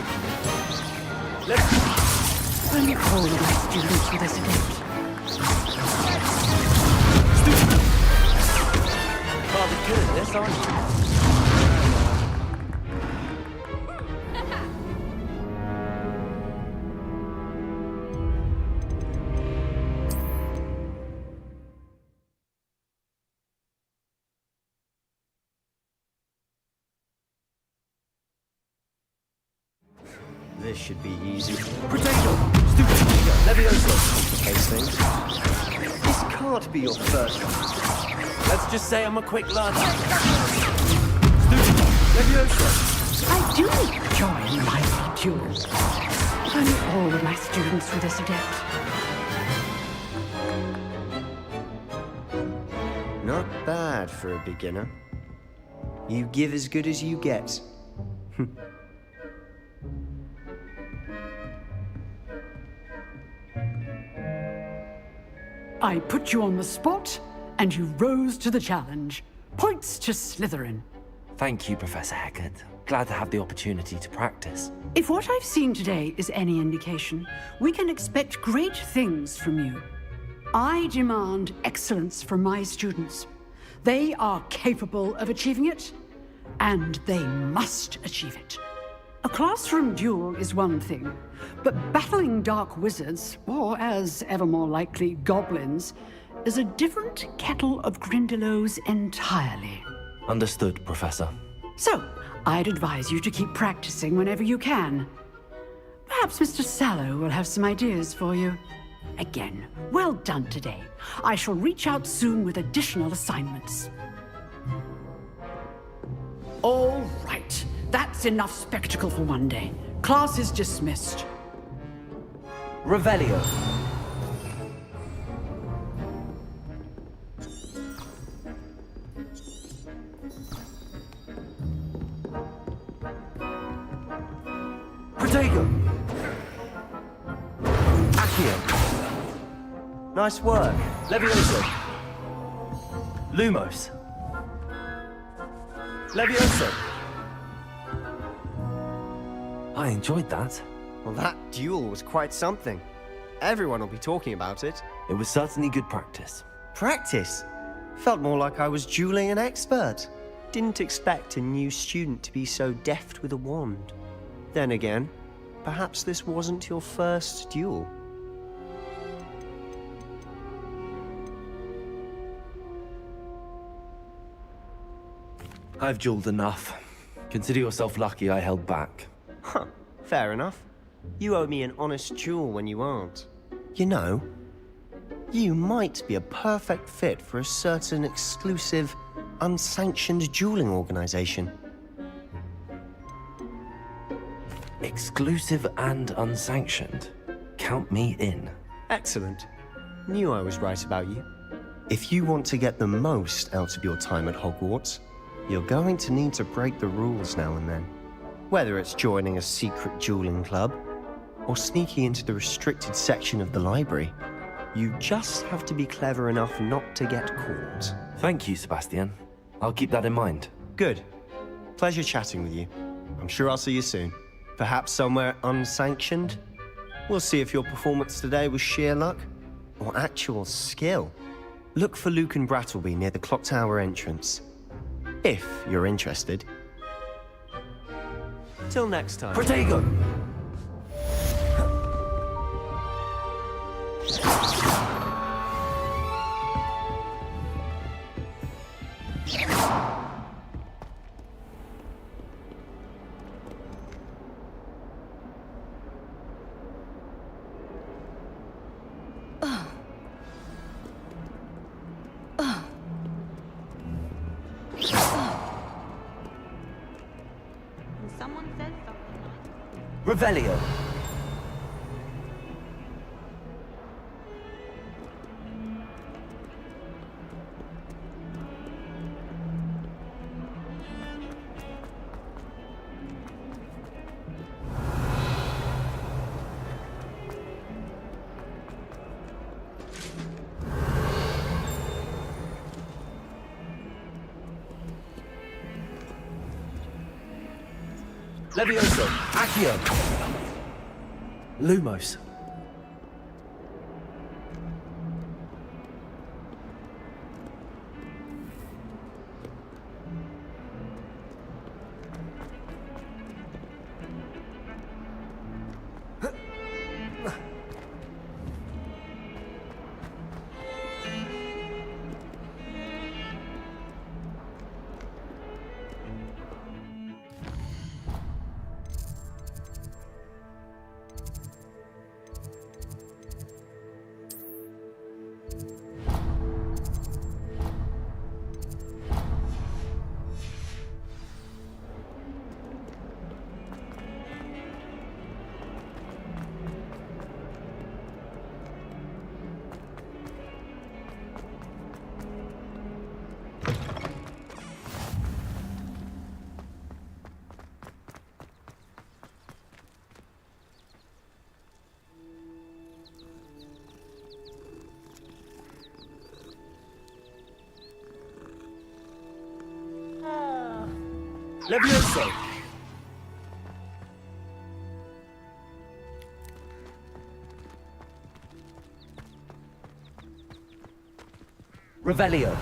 [SPEAKER 18] I'm all of my students for this event.
[SPEAKER 2] Rather good at this, aren't you?
[SPEAKER 10] This should be easy.
[SPEAKER 2] Potato! Stupid Potato! Levioso!
[SPEAKER 10] Complicate things.
[SPEAKER 2] This can't be your first one. Let's just say I'm a quick learner. Stupid Levioso!
[SPEAKER 18] I do enjoy lively duels. I'm all of my students for this adept.
[SPEAKER 10] Not bad for a beginner. You give as good as you get.
[SPEAKER 18] I put you on the spot, and you rose to the challenge. Points to Slytherin.
[SPEAKER 5] Thank you, Professor Heckard. Glad to have the opportunity to practice.
[SPEAKER 18] If what I've seen today is any indication, we can expect great things from you. I demand excellence from my students. They are capable of achieving it, and they must achieve it. A classroom duel is one thing, but battling dark wizards, or as ever more likely, goblins, is a different kettle of Grindylows entirely.
[SPEAKER 5] Understood, Professor.
[SPEAKER 18] So, I'd advise you to keep practicing whenever you can. Perhaps Mr. Sallow will have some ideas for you. Again, well done today. I shall reach out soon with additional assignments. All right. That's enough spectacle for one day. Class is dismissed.
[SPEAKER 5] Revelio. Protego. Accio.
[SPEAKER 10] Nice work.
[SPEAKER 5] Levioso. Lumos. Levioso. I enjoyed that.
[SPEAKER 10] Well, that duel was quite something. Everyone will be talking about it.
[SPEAKER 5] It was certainly good practice.
[SPEAKER 10] Practice? Felt more like I was dueling an expert. Didn't expect a new student to be so deft with a wand. Then again, perhaps this wasn't your first duel.
[SPEAKER 5] I've dueled enough. Consider yourself lucky I held back.
[SPEAKER 10] Huh, fair enough. You owe me an honest duel when you aren't. You know, you might be a perfect fit for a certain exclusive, unsanctioned dueling organization.
[SPEAKER 5] Exclusive and unsanctioned. Count me in.
[SPEAKER 10] Excellent. Knew I was right about you. If you want to get the most out of your time at Hogwarts, you're going to need to break the rules now and then. Whether it's joining a secret dueling club, or sneaking into the restricted section of the library, you just have to be clever enough not to get caught.
[SPEAKER 5] Thank you, Sebastian. I'll keep that in mind.
[SPEAKER 10] Good. Pleasure chatting with you. I'm sure I'll see you soon. Perhaps somewhere unsanctioned? We'll see if your performance today was sheer luck, or actual skill. Look for Luke and Brattleby near the clock tower entrance. If you're interested. Till next time.
[SPEAKER 5] Protego!
[SPEAKER 16] Someone said something like...
[SPEAKER 5] Revelio. Levioso. Accio. Lumos. Levioso!
[SPEAKER 11] Revelio.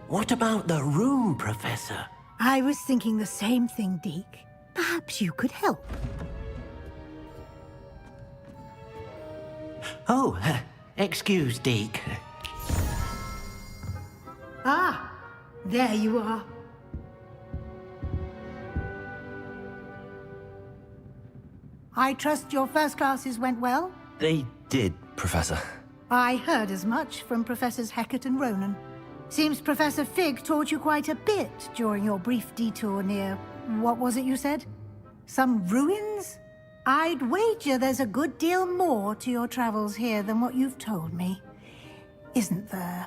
[SPEAKER 4] What about the room, Professor?
[SPEAKER 3] I was thinking the same thing, Deke. Perhaps you could help.
[SPEAKER 4] Oh, excuse, Deke.
[SPEAKER 3] Ah, there you are. I trust your first classes went well?
[SPEAKER 5] They did, Professor.
[SPEAKER 3] I heard as much from Professors Hecat and Ronan. Seems Professor Fig taught you quite a bit during your brief detour near... what was it you said? Some ruins? I'd wager there's a good deal more to your travels here than what you've told me. Isn't there?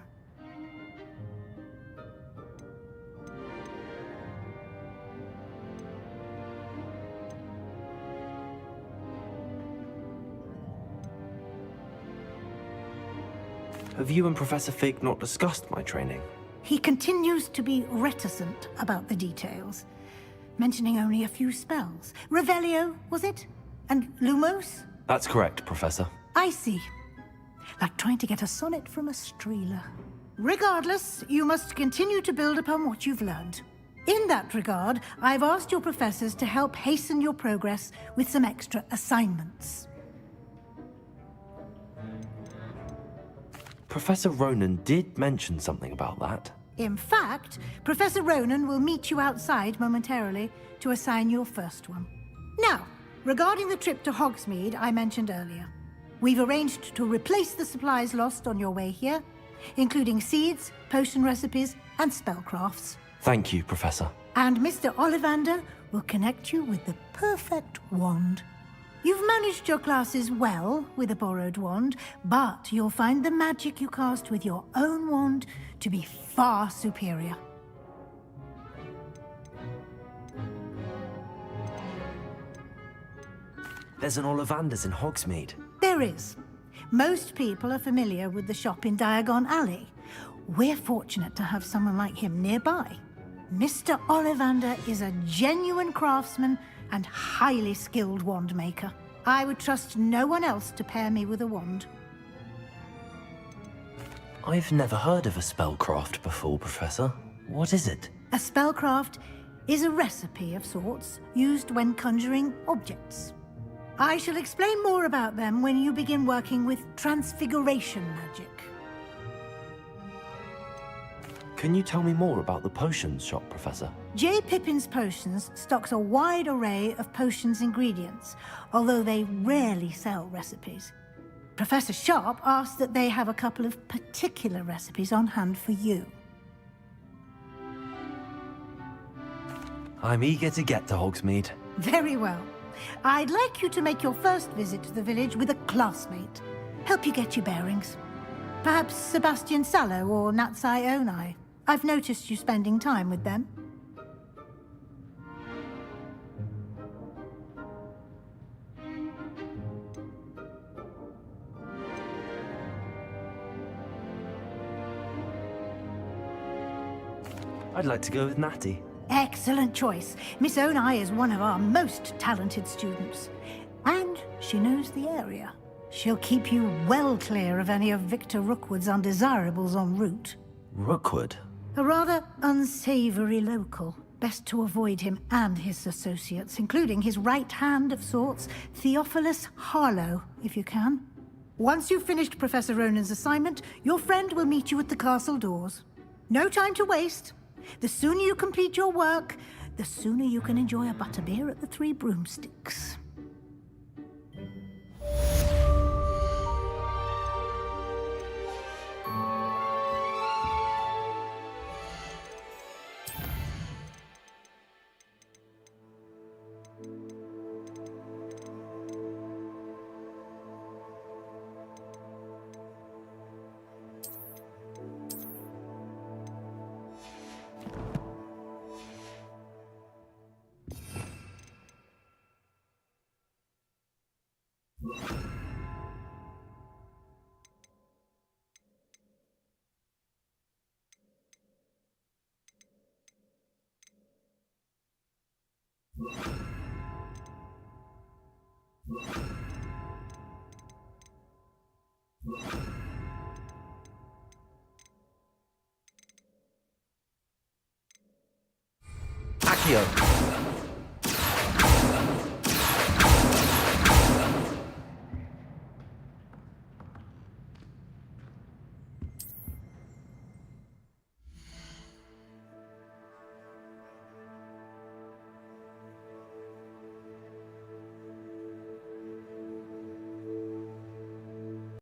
[SPEAKER 5] Have you and Professor Fig not discussed my training?
[SPEAKER 3] He continues to be reticent about the details, mentioning only a few spells. Revelio, was it? And Lumos?
[SPEAKER 5] That's correct, Professor.
[SPEAKER 3] I see. Like trying to get a sonnet from a streeler. Regardless, you must continue to build upon what you've learned. In that regard, I've asked your professors to help hasten your progress with some extra assignments.
[SPEAKER 5] Professor Ronan did mention something about that.
[SPEAKER 3] In fact, Professor Ronan will meet you outside momentarily to assign your first one. Now, regarding the trip to Hogsmeade I mentioned earlier, we've arranged to replace the supplies lost on your way here, including seeds, potion recipes, and spellcrafts.
[SPEAKER 5] Thank you, Professor.
[SPEAKER 3] And Mr. Ollivander will connect you with the perfect wand. You've managed your classes well with a borrowed wand, but you'll find the magic you cast with your own wand to be far superior.
[SPEAKER 5] There's an Ollivander's in Hogsmeade.
[SPEAKER 3] There is. Most people are familiar with the shop in Diagon Alley. We're fortunate to have someone like him nearby. Mr. Ollivander is a genuine craftsman and highly skilled wand maker. I would trust no one else to pair me with a wand.
[SPEAKER 5] I've never heard of a spellcraft before, Professor. What is it?
[SPEAKER 3] A spellcraft is a recipe of sorts used when conjuring objects. I shall explain more about them when you begin working with transfiguration magic.
[SPEAKER 5] Can you tell me more about the potions shop, Professor?
[SPEAKER 3] J. Pippin's Potions stocks a wide array of potions ingredients, although they rarely sell recipes. Professor Sharp asked that they have a couple of particular recipes on hand for you.
[SPEAKER 5] I'm eager to get to Hogsmeade.
[SPEAKER 3] Very well. I'd like you to make your first visit to the village with a classmate. Help you get your bearings. Perhaps Sebastian Sallow or Natsai Onai. I've noticed you spending time with them.
[SPEAKER 5] I'd like to go with Natty.
[SPEAKER 3] Excellent choice. Miss Onai is one of our most talented students. And she knows the area. She'll keep you well clear of any of Victor Rookwood's undesirables en route.
[SPEAKER 5] Rookwood?
[SPEAKER 3] A rather unsavory local. Best to avoid him and his associates, including his right hand of sorts, Theophilus Harlow, if you can. Once you've finished Professor Ronan's assignment, your friend will meet you at the castle doors. No time to waste. The sooner you complete your work, the sooner you can enjoy a butterbeer at the Three Broomsticks.
[SPEAKER 5] Accio!